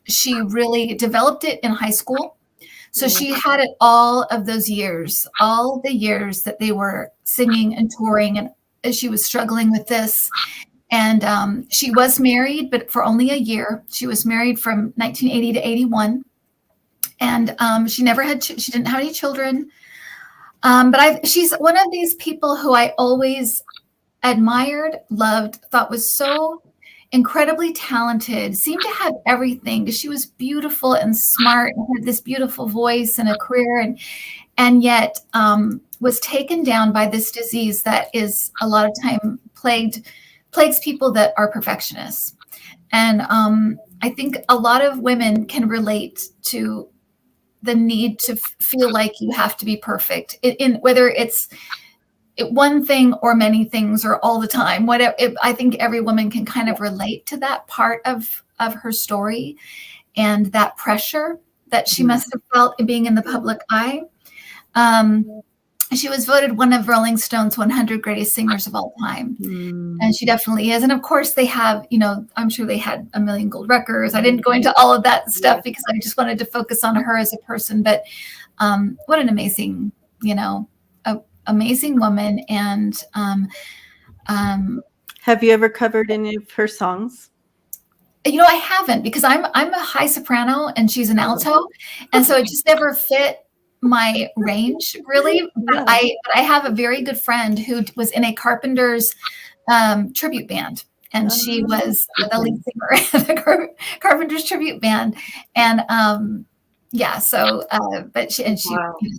Speaker 3: she really developed it in high school. So she had it all of those years, all the years that they were singing and touring, and she was struggling with this. And she was married, but for only a year. She was married from 1980 to 81. And she never had, she didn't have any children. But she's one of these people who I always admired, loved, thought was so incredibly talented, seemed to have everything. She was beautiful and smart and had this beautiful voice and a career, and yet was taken down by this disease that is a lot of time plagues people that are perfectionists. And I think a lot of women can relate to the need to feel like you have to be perfect in whether it's one thing or many things or all the time, whatever. I think every woman can kind of relate to that part of her story and that pressure that she must have felt being in the public eye. She was voted one of Rolling Stone's 100 greatest singers of all time. And she definitely is. And of course they have, I'm sure they had a million gold records. I didn't go into all of that stuff because I just wanted to focus on her as a person. But what an amazing, amazing woman. And
Speaker 2: have you ever covered any of her songs?
Speaker 3: I haven't, because I'm a high soprano and she's an alto. And so it just never fit my range, really. But I have a very good friend who was in a Carpenter's tribute band, and she was the lead singer of the Carpenter's tribute band. And but she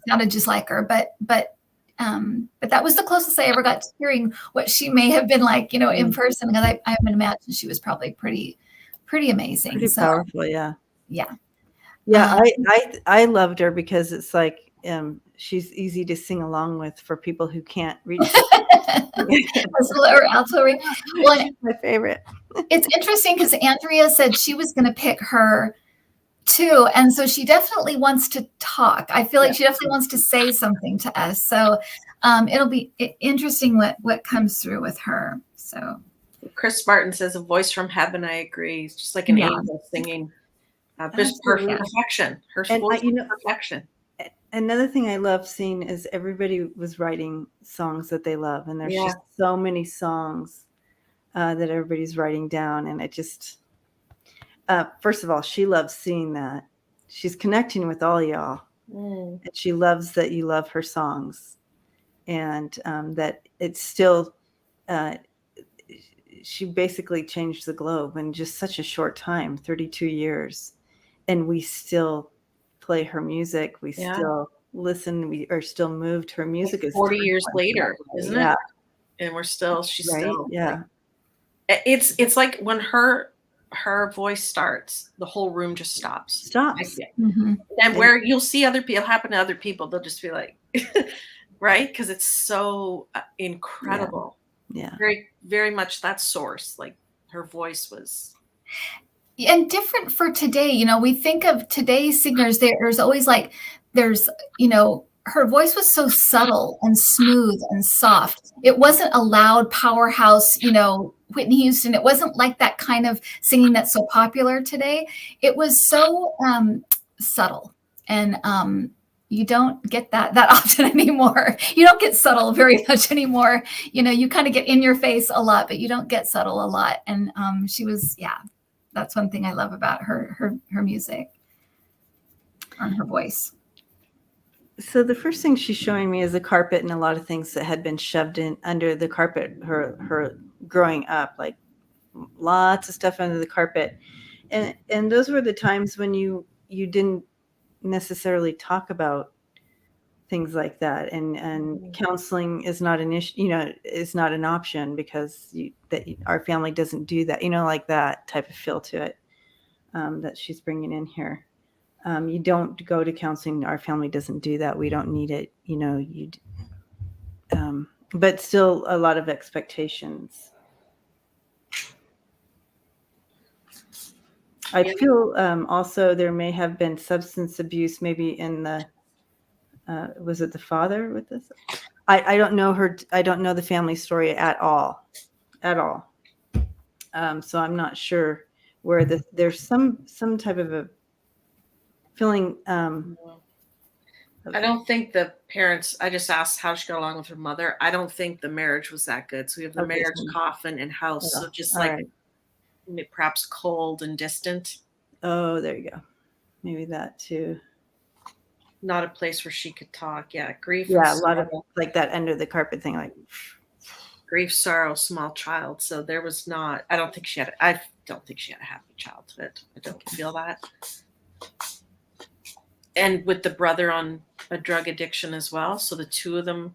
Speaker 3: sounded just like her. But that was the closest I ever got to hearing what she may have been like, in person. Because I would imagine she was probably pretty amazing,
Speaker 2: pretty powerful. Yeah. I loved her because it's like she's easy to sing along with for people who can't reach
Speaker 3: or alto range. Well,
Speaker 2: she's my favorite.
Speaker 3: It's interesting because Andrea said she was going to pick her too, and so she definitely wants to talk. I feel like she definitely wants to say something to us. So it'll be interesting what comes through with her. So
Speaker 1: Chris Martin says a voice from heaven. I agree. It's just like an angel singing. Just perfection. Her voice is perfection.
Speaker 2: Another thing I love seeing is everybody was writing songs that they love, and there's just so many songs that everybody's writing down, and it just first of all, she loves seeing that. She's connecting with all y'all, and she loves that you love her songs, and that it's still she basically changed the globe in just such a short time, 32 years, and we still play her music. We still listen. We are still moved. Her music is
Speaker 1: 40 years later, isn't it? And she's still, it's like when her voice starts, the whole room just stops. And where you'll see other people, happen to other people, they'll just be like, right? Because it's so incredible. Very, very much that source. Like her voice was.
Speaker 3: And different for today. We think of today's singers, there's always like, her voice was so subtle and smooth and soft. It wasn't a loud powerhouse, Whitney Houston. It wasn't like that kind of singing that's so popular today. It was so subtle. And you don't get that often anymore. You don't get subtle very much anymore. You kind of get in your face a lot, but you don't get subtle a lot. And she was, that's one thing I love about her music and her voice.
Speaker 2: So the first thing she's showing me is the carpet and a lot of things that had been shoved in under the carpet, her growing up, like lots of stuff under the carpet. And those were the times when you didn't necessarily talk about things like that. And counseling is not an issue, is not an option because our family doesn't do that, like that type of feel to it that she's bringing in here. You don't go to counseling. Our family doesn't do that. We don't need it. But still a lot of expectations. I feel also there may have been substance abuse, maybe in the, was it the father with this? I don't know her. I don't know the family story at all. So I'm not sure where there's some type of a feeling.
Speaker 1: I don't think the parents, I just asked how she got along with her mother. I don't think the marriage was that good. So we have the marriage, coffin, and house. So just perhaps cold and distant.
Speaker 2: Oh, there you go. Maybe that too.
Speaker 1: Not a place where she could talk. Yeah. Grief.
Speaker 2: Yeah. A lot of like that under the carpet thing, like
Speaker 1: grief, sorrow, small child. So there was not, I don't think she had a happy childhood. I don't feel that. And with the brother on a drug addiction as well. So the two of them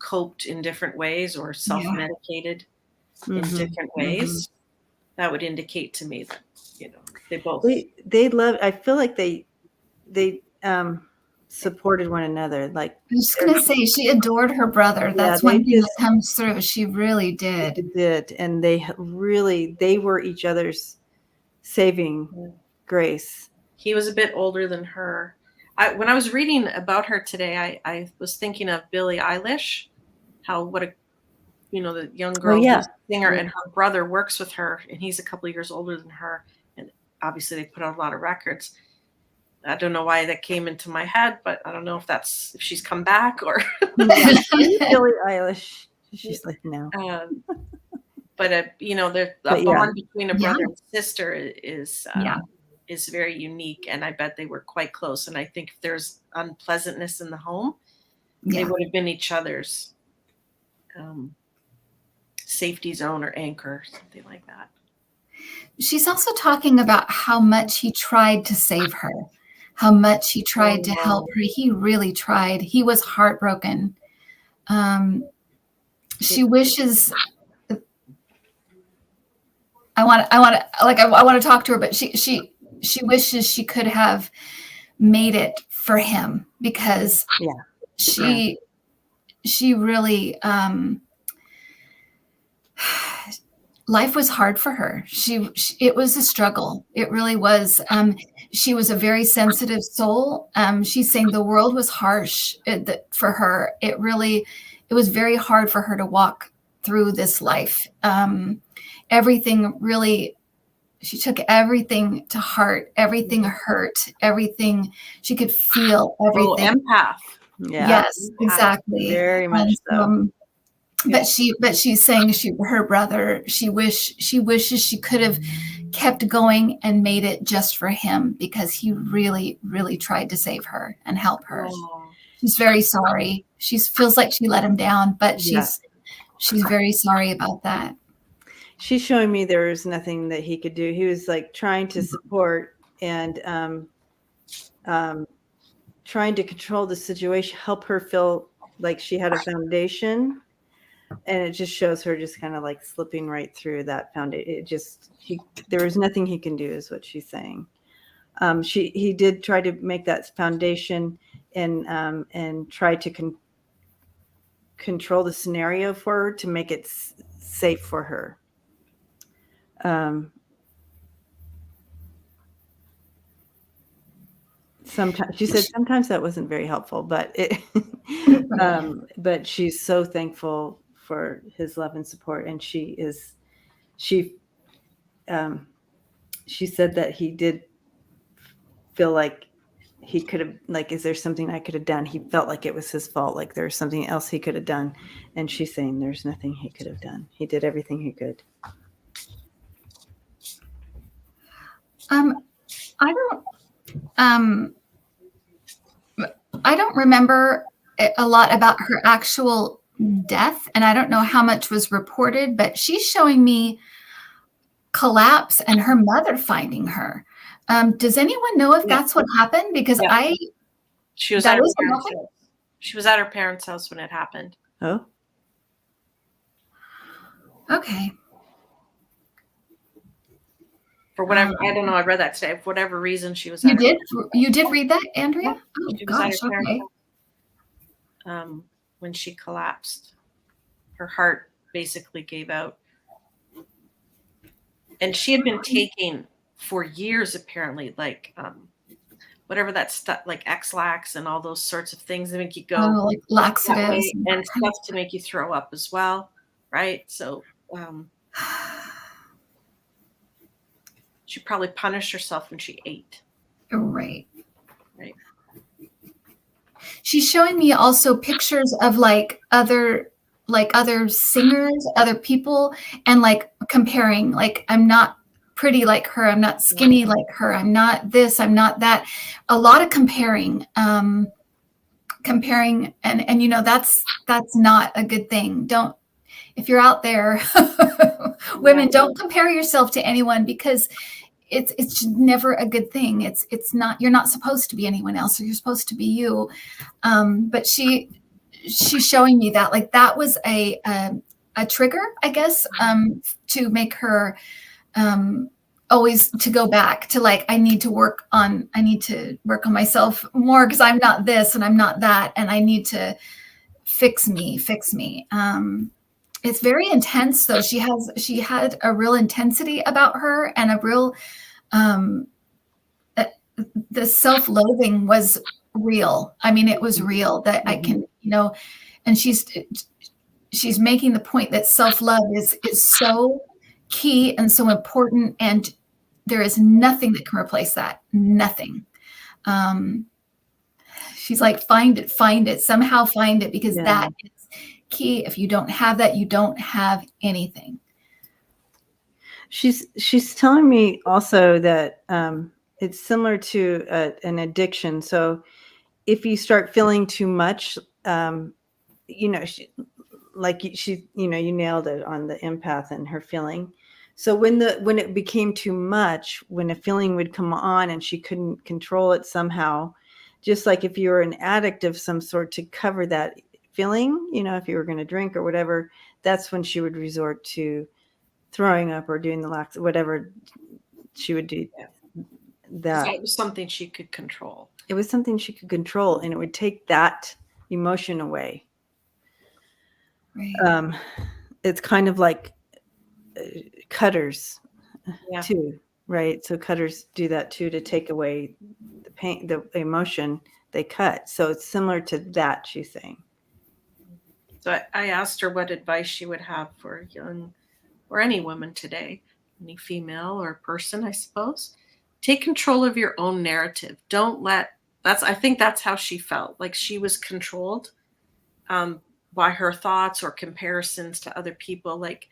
Speaker 1: coped in different ways or self-medicated in different ways. That would indicate to me that, they both.
Speaker 2: They love, I feel like they supported one another. Like
Speaker 3: I was just going to say, she adored her brother. That's one thing that comes through. She really did.
Speaker 2: And they were each other's saving grace.
Speaker 1: He was a bit older than her. When I was reading about her today, I was thinking of Billie Eilish, the young girl singer, and her brother works with her, and he's a couple of years older than her, and obviously they put out a lot of records. I don't know why that came into my head, but I don't know if she's come back or
Speaker 2: Billie Eilish. She's like no.
Speaker 1: But the bond between a brother and sister is very unique, and I bet they were quite close. And I think if there's unpleasantness in the home, they would have been each other's safety zone or anchor, something like that.
Speaker 3: She's also talking about how much he tried to save her, how much he tried to help her. He really tried. He was heartbroken. She wishes. I want to talk to her, but she wishes she could have made it for him because she really, life was hard for her. It was a struggle. It really was. She was a very sensitive soul. She's saying the world was harsh for her. It was very hard for her to walk through this life. Everything really, she took everything to heart. Everything hurt. Everything, she could feel everything.
Speaker 1: Empath.
Speaker 2: Yeah.
Speaker 3: Yes, exactly.
Speaker 2: Very much so.
Speaker 3: But she's saying her brother, she wishes she could have kept going and made it just for him because he really, really tried to save her and help her. She's very sorry. She feels like she let him down, but she's very sorry about that.
Speaker 2: She's showing me there was nothing that he could do. He was like trying to support and trying to control the situation, help her feel like she had a foundation. And it just shows her just kind of like slipping right through that foundation. There was nothing he can do is what she's saying. He did try to make that foundation and try to control the scenario for her to make it safe for her. Sometimes she said sometimes that wasn't very helpful, but but she's so thankful for his love and support, and she said that he did feel like he could have, like, is there something I could have done? He felt like it was his fault, like there's something else he could have done, and she's saying there's nothing he could have done. He did everything he could.
Speaker 3: I don't remember a lot about her actual death, and I don't know how much was reported, but she's showing me collapse and her mother finding her. Does anyone know if that's what happened? Because
Speaker 1: she was at her She was at her parents' house when it happened.
Speaker 2: Oh,
Speaker 3: Okay.
Speaker 1: For whatever, I don't know, I read that today. For whatever reason, she was
Speaker 3: You
Speaker 1: at her,
Speaker 3: did? You did read that, Andrea?
Speaker 1: Yeah,
Speaker 3: Oh,
Speaker 1: she was at her
Speaker 3: gosh.
Speaker 1: parents'
Speaker 3: Okay.
Speaker 1: house, when she collapsed. Her heart basically gave out. And she had been taking for years, apparently, like whatever that stuff, like X-Lax and all those sorts of things that make you go
Speaker 3: Like
Speaker 1: that
Speaker 3: laxatives.
Speaker 1: way, and stuff to make you throw up as well, right? So she probably punished herself when she ate.
Speaker 3: Right.
Speaker 1: Right.
Speaker 3: She's showing me also pictures of like other singers, other people, and like comparing, like, I'm not pretty like her, I'm not skinny like her, I'm not this, I'm not that. A lot of comparing, and you know, that's not a good thing. Don't, if you're out there, women, don't compare yourself to anyone, because it's never a good thing. It's not, you're not supposed to be anyone else, or you're supposed to be you. But she's showing me that, like, that was a trigger, I guess, to make her always to go back to, like, I need to work on myself more, because I'm not this and I'm not that, and I need to fix me. It's very intense, though. She had a real intensity about her, and a real the self-loathing was real. I mean, it was real, that I can, you know, and she's making the point that self-love is so key and so important, and there is nothing that can replace that. Nothing. She's like, find it, somehow find it, because that is key. If you don't have that, you don't have anything.
Speaker 2: she's telling me also that it's similar to an addiction. So if you start feeling too much, you know, you know, you nailed it on the empath and her feeling. So when it became too much, when a feeling would come on and she couldn't control it somehow, just like if you were an addict of some sort, to cover that feeling, you know, if you were going to drink or whatever, that's when she would resort to throwing up or doing the lax, whatever she would do. That
Speaker 1: it was something she could control.
Speaker 2: It was something she could control, and it would take that emotion away.
Speaker 3: Right.
Speaker 2: It's kind of like cutters too, right? So cutters do that too, to take away the pain, the emotion they cut. So it's similar to that, she's saying.
Speaker 1: So I asked her what advice she would have for young, or any woman today, any female or person, I suppose. Take control of your own narrative. Don't let, I think that's how she felt. Like she was controlled by her thoughts or comparisons to other people. Like,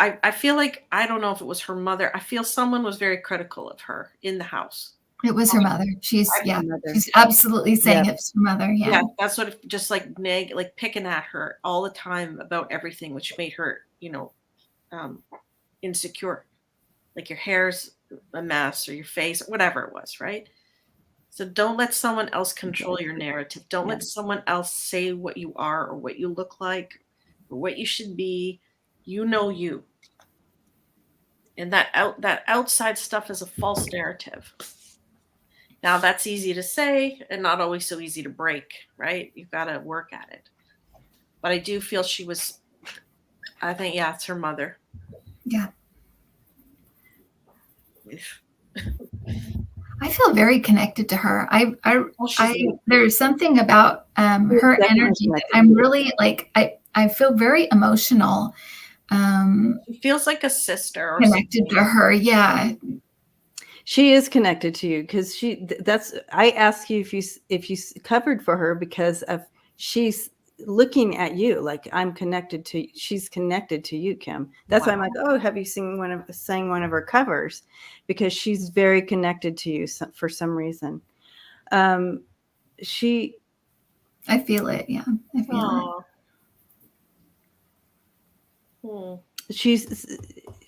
Speaker 1: I feel like, I don't know if it was her mother. I feel someone was very critical of her in the house.
Speaker 3: It was her mother. She's absolutely saying it's her mother. Yeah.
Speaker 1: That's what, just like like picking at her all the time about everything, which made her, you know, insecure. Like your hair's a mess, or your face, whatever it was, right? So don't let someone else control your narrative. Don't let someone else say what you are, or what you look like, or what you should be. You know you. And that outside stuff is a false narrative. Now that's easy to say and not always so easy to break, right? You've got to work at it. But I do feel she was, I think, it's her mother.
Speaker 3: Yeah. I feel very connected to her. There's something about her energy that I'm really like, I feel very emotional.
Speaker 1: She feels like a sister or
Speaker 3: connected
Speaker 1: something.
Speaker 3: to her. Yeah.
Speaker 2: She is connected to you, because I asked you if you covered for her, because of she's looking at you like she's connected to you, Kim. That's why I'm like, oh, have you sang one of her covers? Because she's very connected to you for some reason. I
Speaker 3: feel it. Yeah, I feel
Speaker 2: it.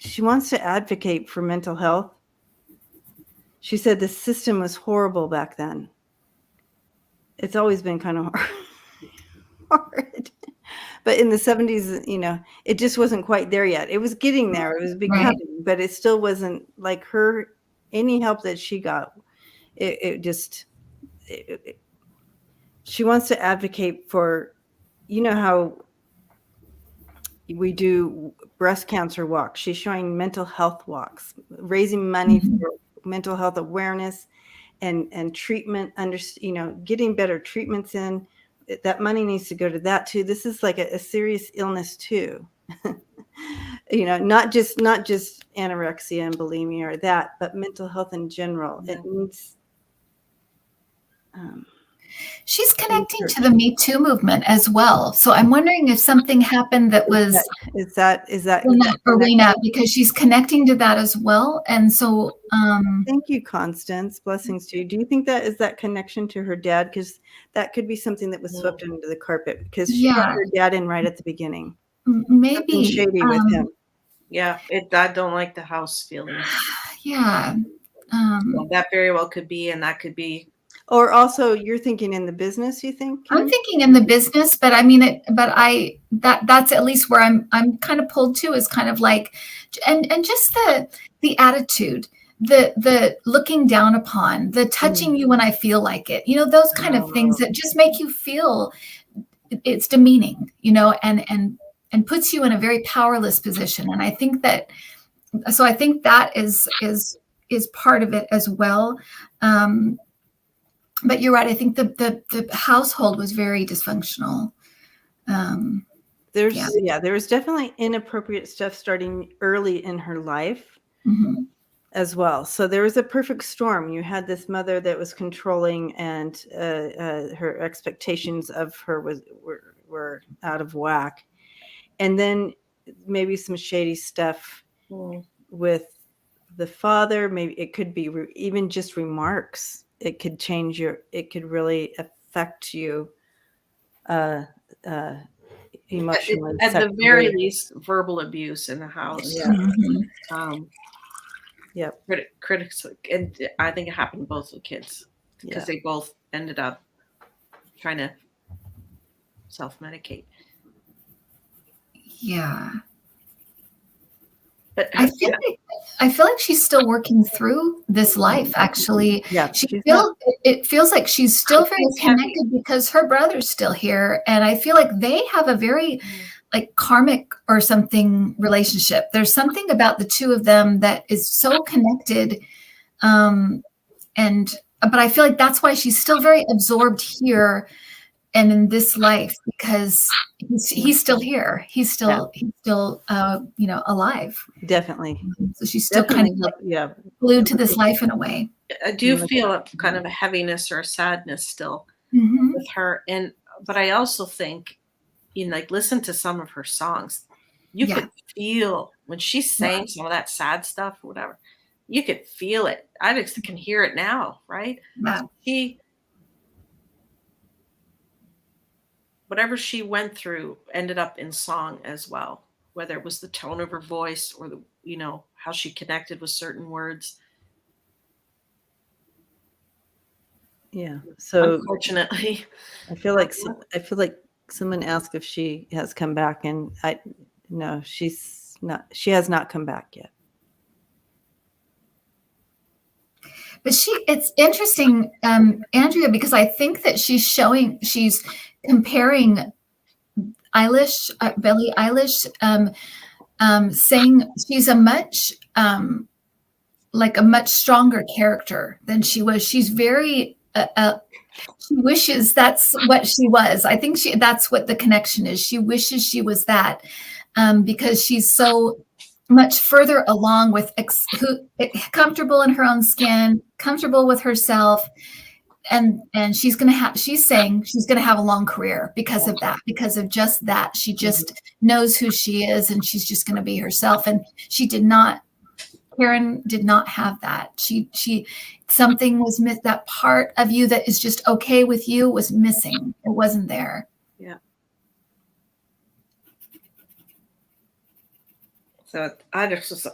Speaker 2: She wants to advocate for mental health. She said the system was horrible back then. it's always been kind of hard. But in the 70s, you know, it just wasn't quite there yet. It was getting there. It was becoming, but it still wasn't like any help that she got. She wants to advocate for, you know, how we do breast cancer walks. She's showing mental health walks, raising money for mental health awareness and treatment, you know, getting better treatments in. That money needs to go to that too. This is like a serious illness too. You know, not just anorexia and bulimia or that, but mental health in general. It needs.
Speaker 3: She's connecting to the Me Too movement as well. So I'm wondering if something happened that was
Speaker 2: is that
Speaker 3: arena, because she's connecting to that as well. And so
Speaker 2: thank you, Constance. Blessings to you. Do you think that is that connection to her dad? Because that could be something that was swept under the carpet because she got her dad in right at the beginning.
Speaker 3: Maybe
Speaker 2: something shady with him.
Speaker 1: Yeah, I don't like the house feeling.
Speaker 3: Yeah.
Speaker 1: Well, that very well could be, and that could be.
Speaker 2: Or also, you're thinking in the business. You think?
Speaker 3: I'm thinking in the business, but I mean, that's at least where I'm kind of pulled to, is kind of like, and just the attitude, the looking down upon, the touching you when I feel like it, you know, those kind of things that just make you feel it's demeaning, you know, and puts you in a very powerless position. And I think that is part of it as well. But you're right. I think the household was very dysfunctional.
Speaker 2: There was definitely inappropriate stuff starting early in her life as well. So there was a perfect storm. You had this mother that was controlling, and her expectations of her were out of whack. And then maybe some shady stuff with the father. Maybe it could be even just remarks. It could change it could really affect you emotionally.
Speaker 1: At the very least, verbal abuse in the house. Critics, and I think it happened to both the kids because they both ended up trying to self-medicate.
Speaker 3: Yeah.
Speaker 1: But
Speaker 3: I feel like she's still working through this life, actually.
Speaker 2: Yeah.
Speaker 3: It feels like she's still very connected because her brother's still here. And I feel like they have a very like karmic or something relationship. There's something about the two of them that is so connected. But I feel like that's why she's still very absorbed here and in this life, because he's still here. He's still you know, alive.
Speaker 2: Definitely.
Speaker 3: So she's still kind of glued to this life in a way.
Speaker 1: I do feel a kind of a heaviness or a sadness still with her. But I also think, you know, like, listen to some of her songs. You could feel when she sang some of that sad stuff or whatever, you could feel it. I just can hear it now, right?
Speaker 3: Yeah.
Speaker 1: Whatever she went through ended up in song as well, whether it was the tone of her voice or the, you know, how she connected with certain words.
Speaker 2: Yeah. So
Speaker 1: unfortunately,
Speaker 2: I feel like someone asked if she has come back, and no, she has not come back yet.
Speaker 3: But it's interesting, Andrea, because I think that she's comparing Billie Eilish, saying she's a much stronger character than she was. She's very, she wishes that's what she was. I think that's what the connection is. She wishes she was that, because she's so much further along with comfortable in her own skin, comfortable with herself. And she's saying she's going to have a long career because of that, because of just that. She just knows who she is, and she's just going to be herself. And Karen did not have that. Something was missed. That part of you that is just okay with you was missing. It wasn't there.
Speaker 1: Yeah. So I just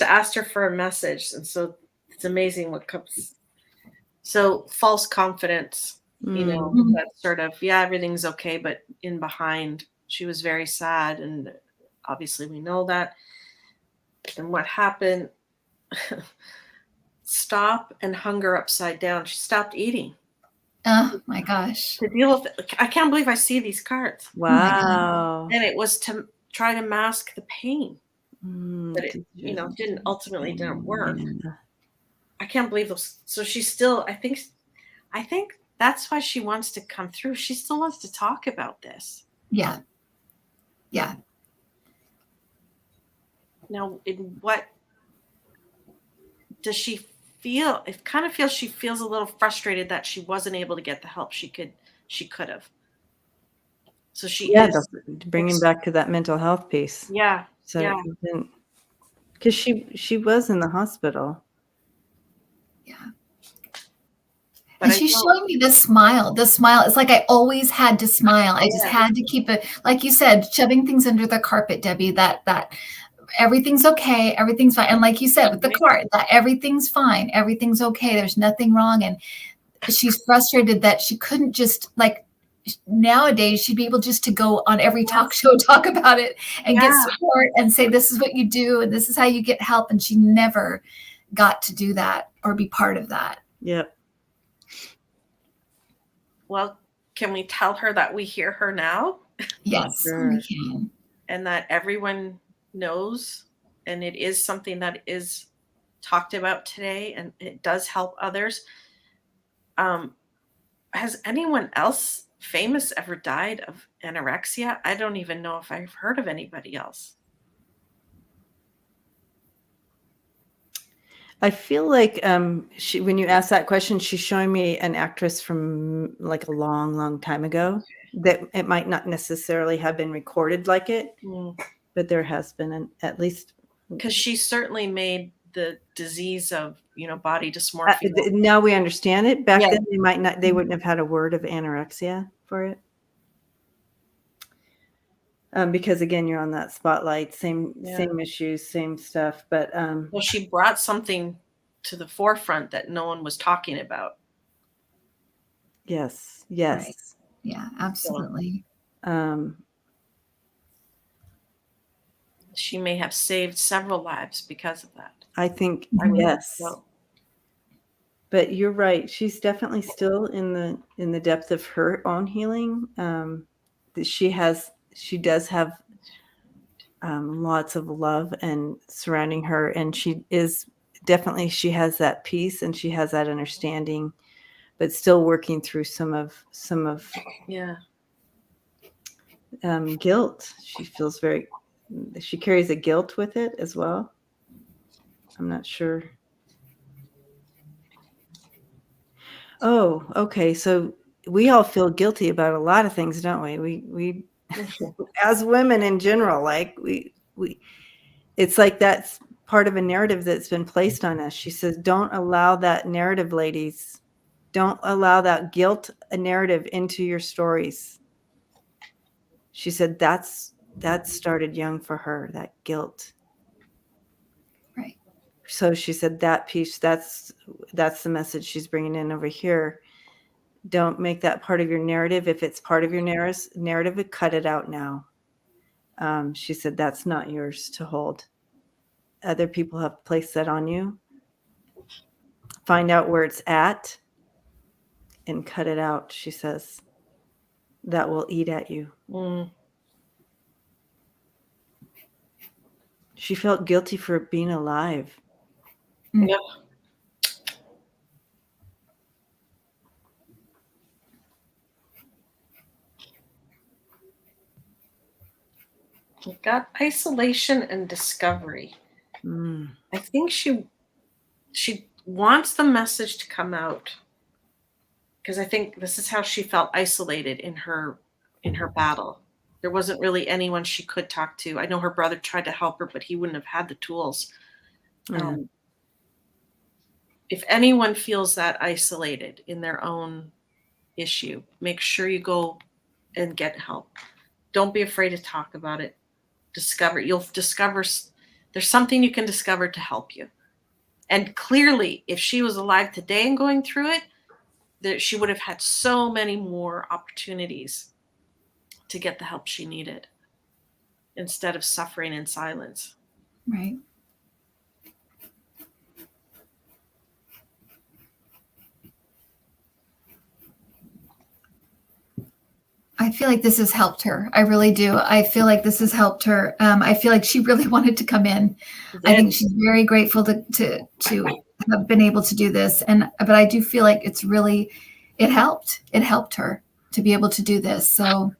Speaker 1: asked her for a message, and so it's amazing what comes. So false confidence,
Speaker 2: Mm.
Speaker 1: that sort of, yeah, everything's okay, but in behind, she was very sad, and obviously we know that. And what happened? Stop and hung her upside down. She stopped eating
Speaker 3: Oh my gosh.
Speaker 1: to deal with it. I can't believe I see these cards.
Speaker 3: Oh my God.
Speaker 2: Wow.
Speaker 1: And it was to try to mask the pain, but it,
Speaker 2: Mm.
Speaker 1: didn't ultimately didn't work.
Speaker 2: Yeah.
Speaker 1: I can't believe those. So she's still, I think that's why she wants to come through. She still wants to talk about this.
Speaker 3: Yeah. Yeah.
Speaker 1: Now, in what does she feel? It kind of feels she feels a little frustrated that she wasn't able to get the help she could have. So she
Speaker 2: Yeah,
Speaker 1: is
Speaker 2: bringing back to that mental health piece.
Speaker 1: yeah,
Speaker 2: So
Speaker 1: yeah.
Speaker 2: because she was in the hospital.
Speaker 3: Yeah.
Speaker 1: But
Speaker 3: And she's showing me this smile. The smile. It's like I always had to smile. I just had to keep it, like you said, shoving things under the carpet, Debbie, that everything's okay, everything's fine. And like you said with the card, that everything's fine, everything's okay, there's nothing wrong. And she's frustrated that she couldn't just, like, nowadays she'd be able just to go on every talk show, talk about it and get support and say, this is what you do and this is how you get help. And she never got to do that or be part of that.
Speaker 2: Yep.
Speaker 1: Well, can we tell her that we hear her now?
Speaker 3: Yes,
Speaker 2: Sure.
Speaker 3: we can.
Speaker 1: And that everyone knows, and it is something that is talked about today, and it does help others. Has anyone else famous ever died of anorexia? I don't even know if I've heard of anybody else.
Speaker 2: I feel like when you ask that question, she's showing me an actress from like a long, long time ago that it might not necessarily have been recorded like it, but there has been at least.
Speaker 1: Because she certainly made the disease of, body dysmorphia.
Speaker 2: Now we understand it. Back then they wouldn't have had a word of anorexia for it. Because again, you're on that spotlight, same issues, same stuff. But
Speaker 1: well, she brought something to the forefront that no one was talking about.
Speaker 2: Yes.
Speaker 3: Right. Yeah, absolutely.
Speaker 1: She may have saved several lives because of that.
Speaker 2: I think yes. But you're right. She's definitely still in the depth of her own healing. She does have lots of love and surrounding her, and she has that peace and she has that understanding, but still working through some of guilt. She carries a guilt with it as well. I'm not sure. Oh, okay. So we all feel guilty about a lot of things, don't we? We as women in general, like we it's like that's part of a narrative that's been placed on us. She says, don't allow that narrative, ladies. Don't allow that guilt narrative into your stories. She said that started young for her, that guilt.
Speaker 3: Right.
Speaker 2: So she said that piece, that's the message she's bringing in over here. Don't make that part of your narrative. If it's part of your narrative, cut it out now. She said that's not yours to hold. Other people have placed that on you. Find out where it's at and cut it out, she says. That will eat at you. She felt guilty for being alive.
Speaker 1: Yep. We've got isolation and discovery. I think she wants the message to come out, because I think this is how she felt isolated in her battle. There wasn't really anyone she could talk to. I know her brother tried to help her, but he wouldn't have had the tools. If anyone feels that isolated in their own issue, make sure you go and get help. Don't be afraid to talk about it. You'll discover there's something you can discover to help you. And clearly, if she was alive today and going through it, that she would have had so many more opportunities to get the help she needed instead of suffering in silence.
Speaker 3: Right. I feel like this has helped her. I really do. I feel like this has helped her. I feel like she really wanted to come in. I think she's very grateful to have been able to do this. But I do feel like it helped. It helped her to be able to do this. So,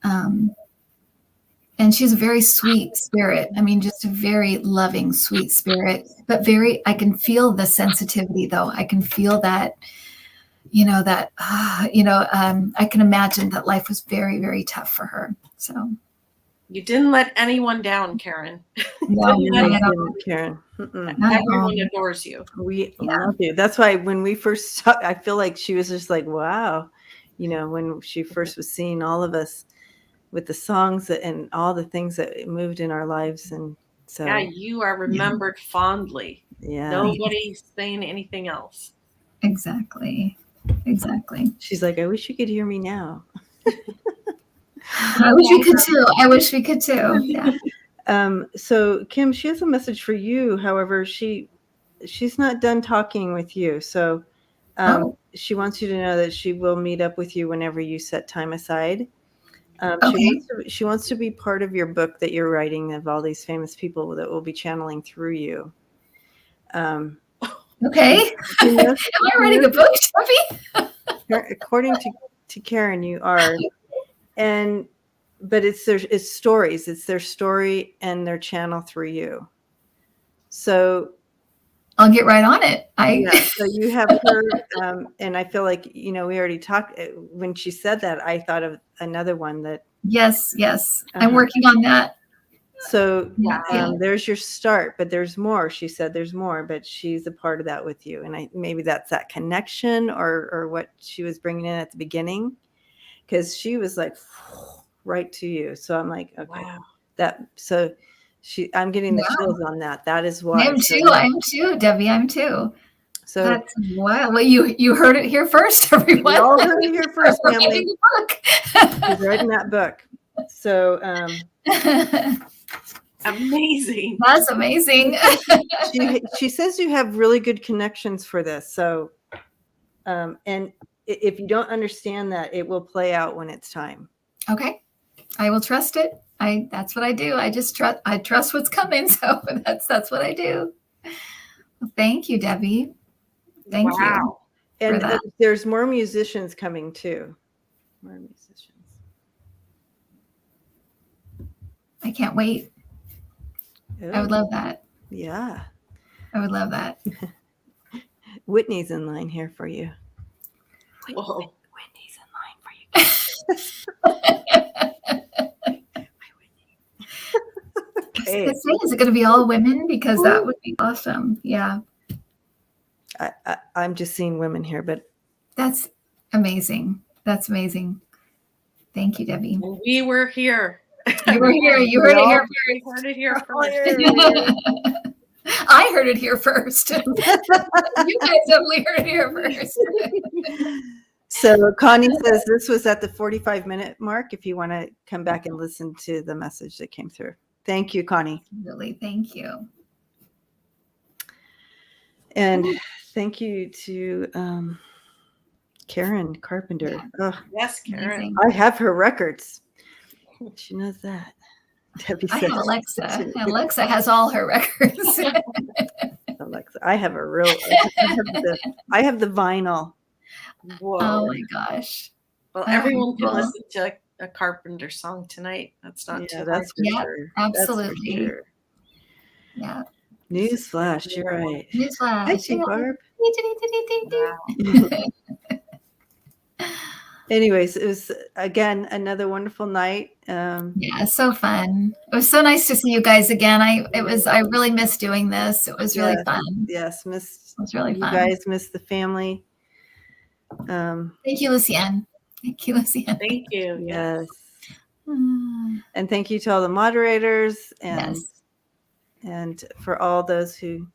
Speaker 3: and she's a very sweet spirit. I mean, just a very loving, sweet spirit, but I can feel the sensitivity though. I can feel that, I can imagine that life was very, very tough for her. So
Speaker 1: you didn't let anyone down, Karen.
Speaker 2: No, Karen.
Speaker 1: Everyone adores you.
Speaker 2: We love you. That's why when we first saw, I feel like she was just like, wow, when she first was seeing all of us with the songs and all the things that moved in our lives. And so
Speaker 1: you are remembered fondly.
Speaker 2: Yeah.
Speaker 1: Nobody's saying anything else.
Speaker 3: Exactly.
Speaker 2: She's like, I wish you could hear me now.
Speaker 3: I wish we could too. Yeah.
Speaker 2: So Kim, she has a message for you. However, she's not done talking with you. So she wants you to know that she will meet up with you whenever you set time aside. She wants to be part of your book that you're writing of all these famous people that will be channeling through you.
Speaker 3: Okay. Am I writing a book, Debbie?
Speaker 2: According to Karen, you are. But it's stories. It's their story and their channel through you. So
Speaker 3: I'll get right on it.
Speaker 2: So you have her, and I feel like, we already talked. When she said that, I thought of another one that.
Speaker 3: Yes. I'm working on that.
Speaker 2: So there's your start, but there's more. She said there's more, but she's a part of that with you. And maybe that's that connection or what she was bringing in at the beginning, because she was like right to you. So I'm like, okay, I'm getting the chills on that. That is why.
Speaker 3: I am too, Debbie. I'm too.
Speaker 2: So
Speaker 3: that's wild. Well, you heard it here first, everyone.
Speaker 2: You all heard it here first, family.
Speaker 3: Writing the book.
Speaker 2: She's writing that book. So
Speaker 1: amazing.
Speaker 3: That's amazing.
Speaker 2: she says you have really good connections for this. So and if you don't understand that, it will play out when it's time.
Speaker 3: Okay. I will trust it. That's what I do. I trust what's coming. So that's what I do. Well, thank you, Debbie. Thank you.
Speaker 2: And there's more musicians coming too. More musicians.
Speaker 3: I can't wait.
Speaker 2: Ooh.
Speaker 3: I would love that.
Speaker 2: Yeah.
Speaker 3: I would love that.
Speaker 2: Whitney's in line here for you.
Speaker 1: Whoa.
Speaker 2: Whitney's in line for you.
Speaker 3: Okay. Is it going to be all women? Because that would be awesome. Yeah.
Speaker 2: I'm just seeing women here, but
Speaker 3: that's amazing. That's amazing. Thank you, Debbie.
Speaker 1: We were here.
Speaker 3: You were here. You heard it here
Speaker 1: first. Heard it here first.
Speaker 3: I heard it here first. You guys definitely heard it here first.
Speaker 2: So Connie says this was at the 45-minute mark. If you want to come back and listen to the message that came through. Thank you, Connie.
Speaker 3: Really, thank you.
Speaker 2: And thank you to Karen Carpenter.
Speaker 1: Yeah. Yes, Karen.
Speaker 2: I have her records. She knows that.
Speaker 3: Debbie says, I have Alexa. Alexa has all her records.
Speaker 2: Alexa, I have I have the vinyl.
Speaker 1: Whoa.
Speaker 3: Oh my gosh.
Speaker 1: Well, everyone can listen to a Carpenter song tonight. That's not too hard.
Speaker 3: Sure. Absolutely. Sure. Yeah.
Speaker 2: Newsflash, you're right.
Speaker 3: Newsflash.
Speaker 2: Thank you, Barb. Wow. Anyways, it was again another wonderful night.
Speaker 3: Yeah, so fun. It was so nice to see you guys again. I really missed doing this. It was really fun.
Speaker 2: Yes, it
Speaker 3: was really fun.
Speaker 2: You guys missed the family.
Speaker 3: Thank you, Lucienne. Thank you, Lucienne.
Speaker 1: Thank you.
Speaker 2: Yes. And thank you to all the moderators and for all those who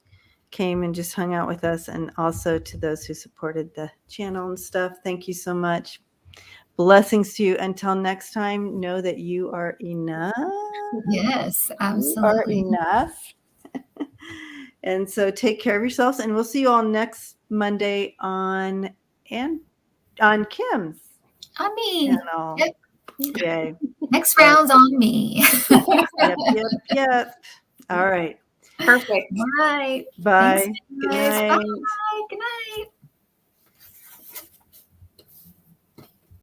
Speaker 2: came and just hung out with us, and also to those who supported the channel and stuff. Thank you so much. Blessings to you. Until next time, know that you are enough.
Speaker 3: Yes,
Speaker 2: You are
Speaker 3: absolutely.
Speaker 2: enough. And so take care of yourselves, and we'll see you all next Monday on Kim's
Speaker 3: On me.
Speaker 2: channel.
Speaker 3: Yep.
Speaker 2: Yay.
Speaker 3: Next round's on me.
Speaker 2: Yep. All right.
Speaker 1: Perfect.
Speaker 3: All right.
Speaker 2: Bye.
Speaker 3: Thanks,
Speaker 2: Good
Speaker 3: guys.
Speaker 2: night.
Speaker 3: Bye.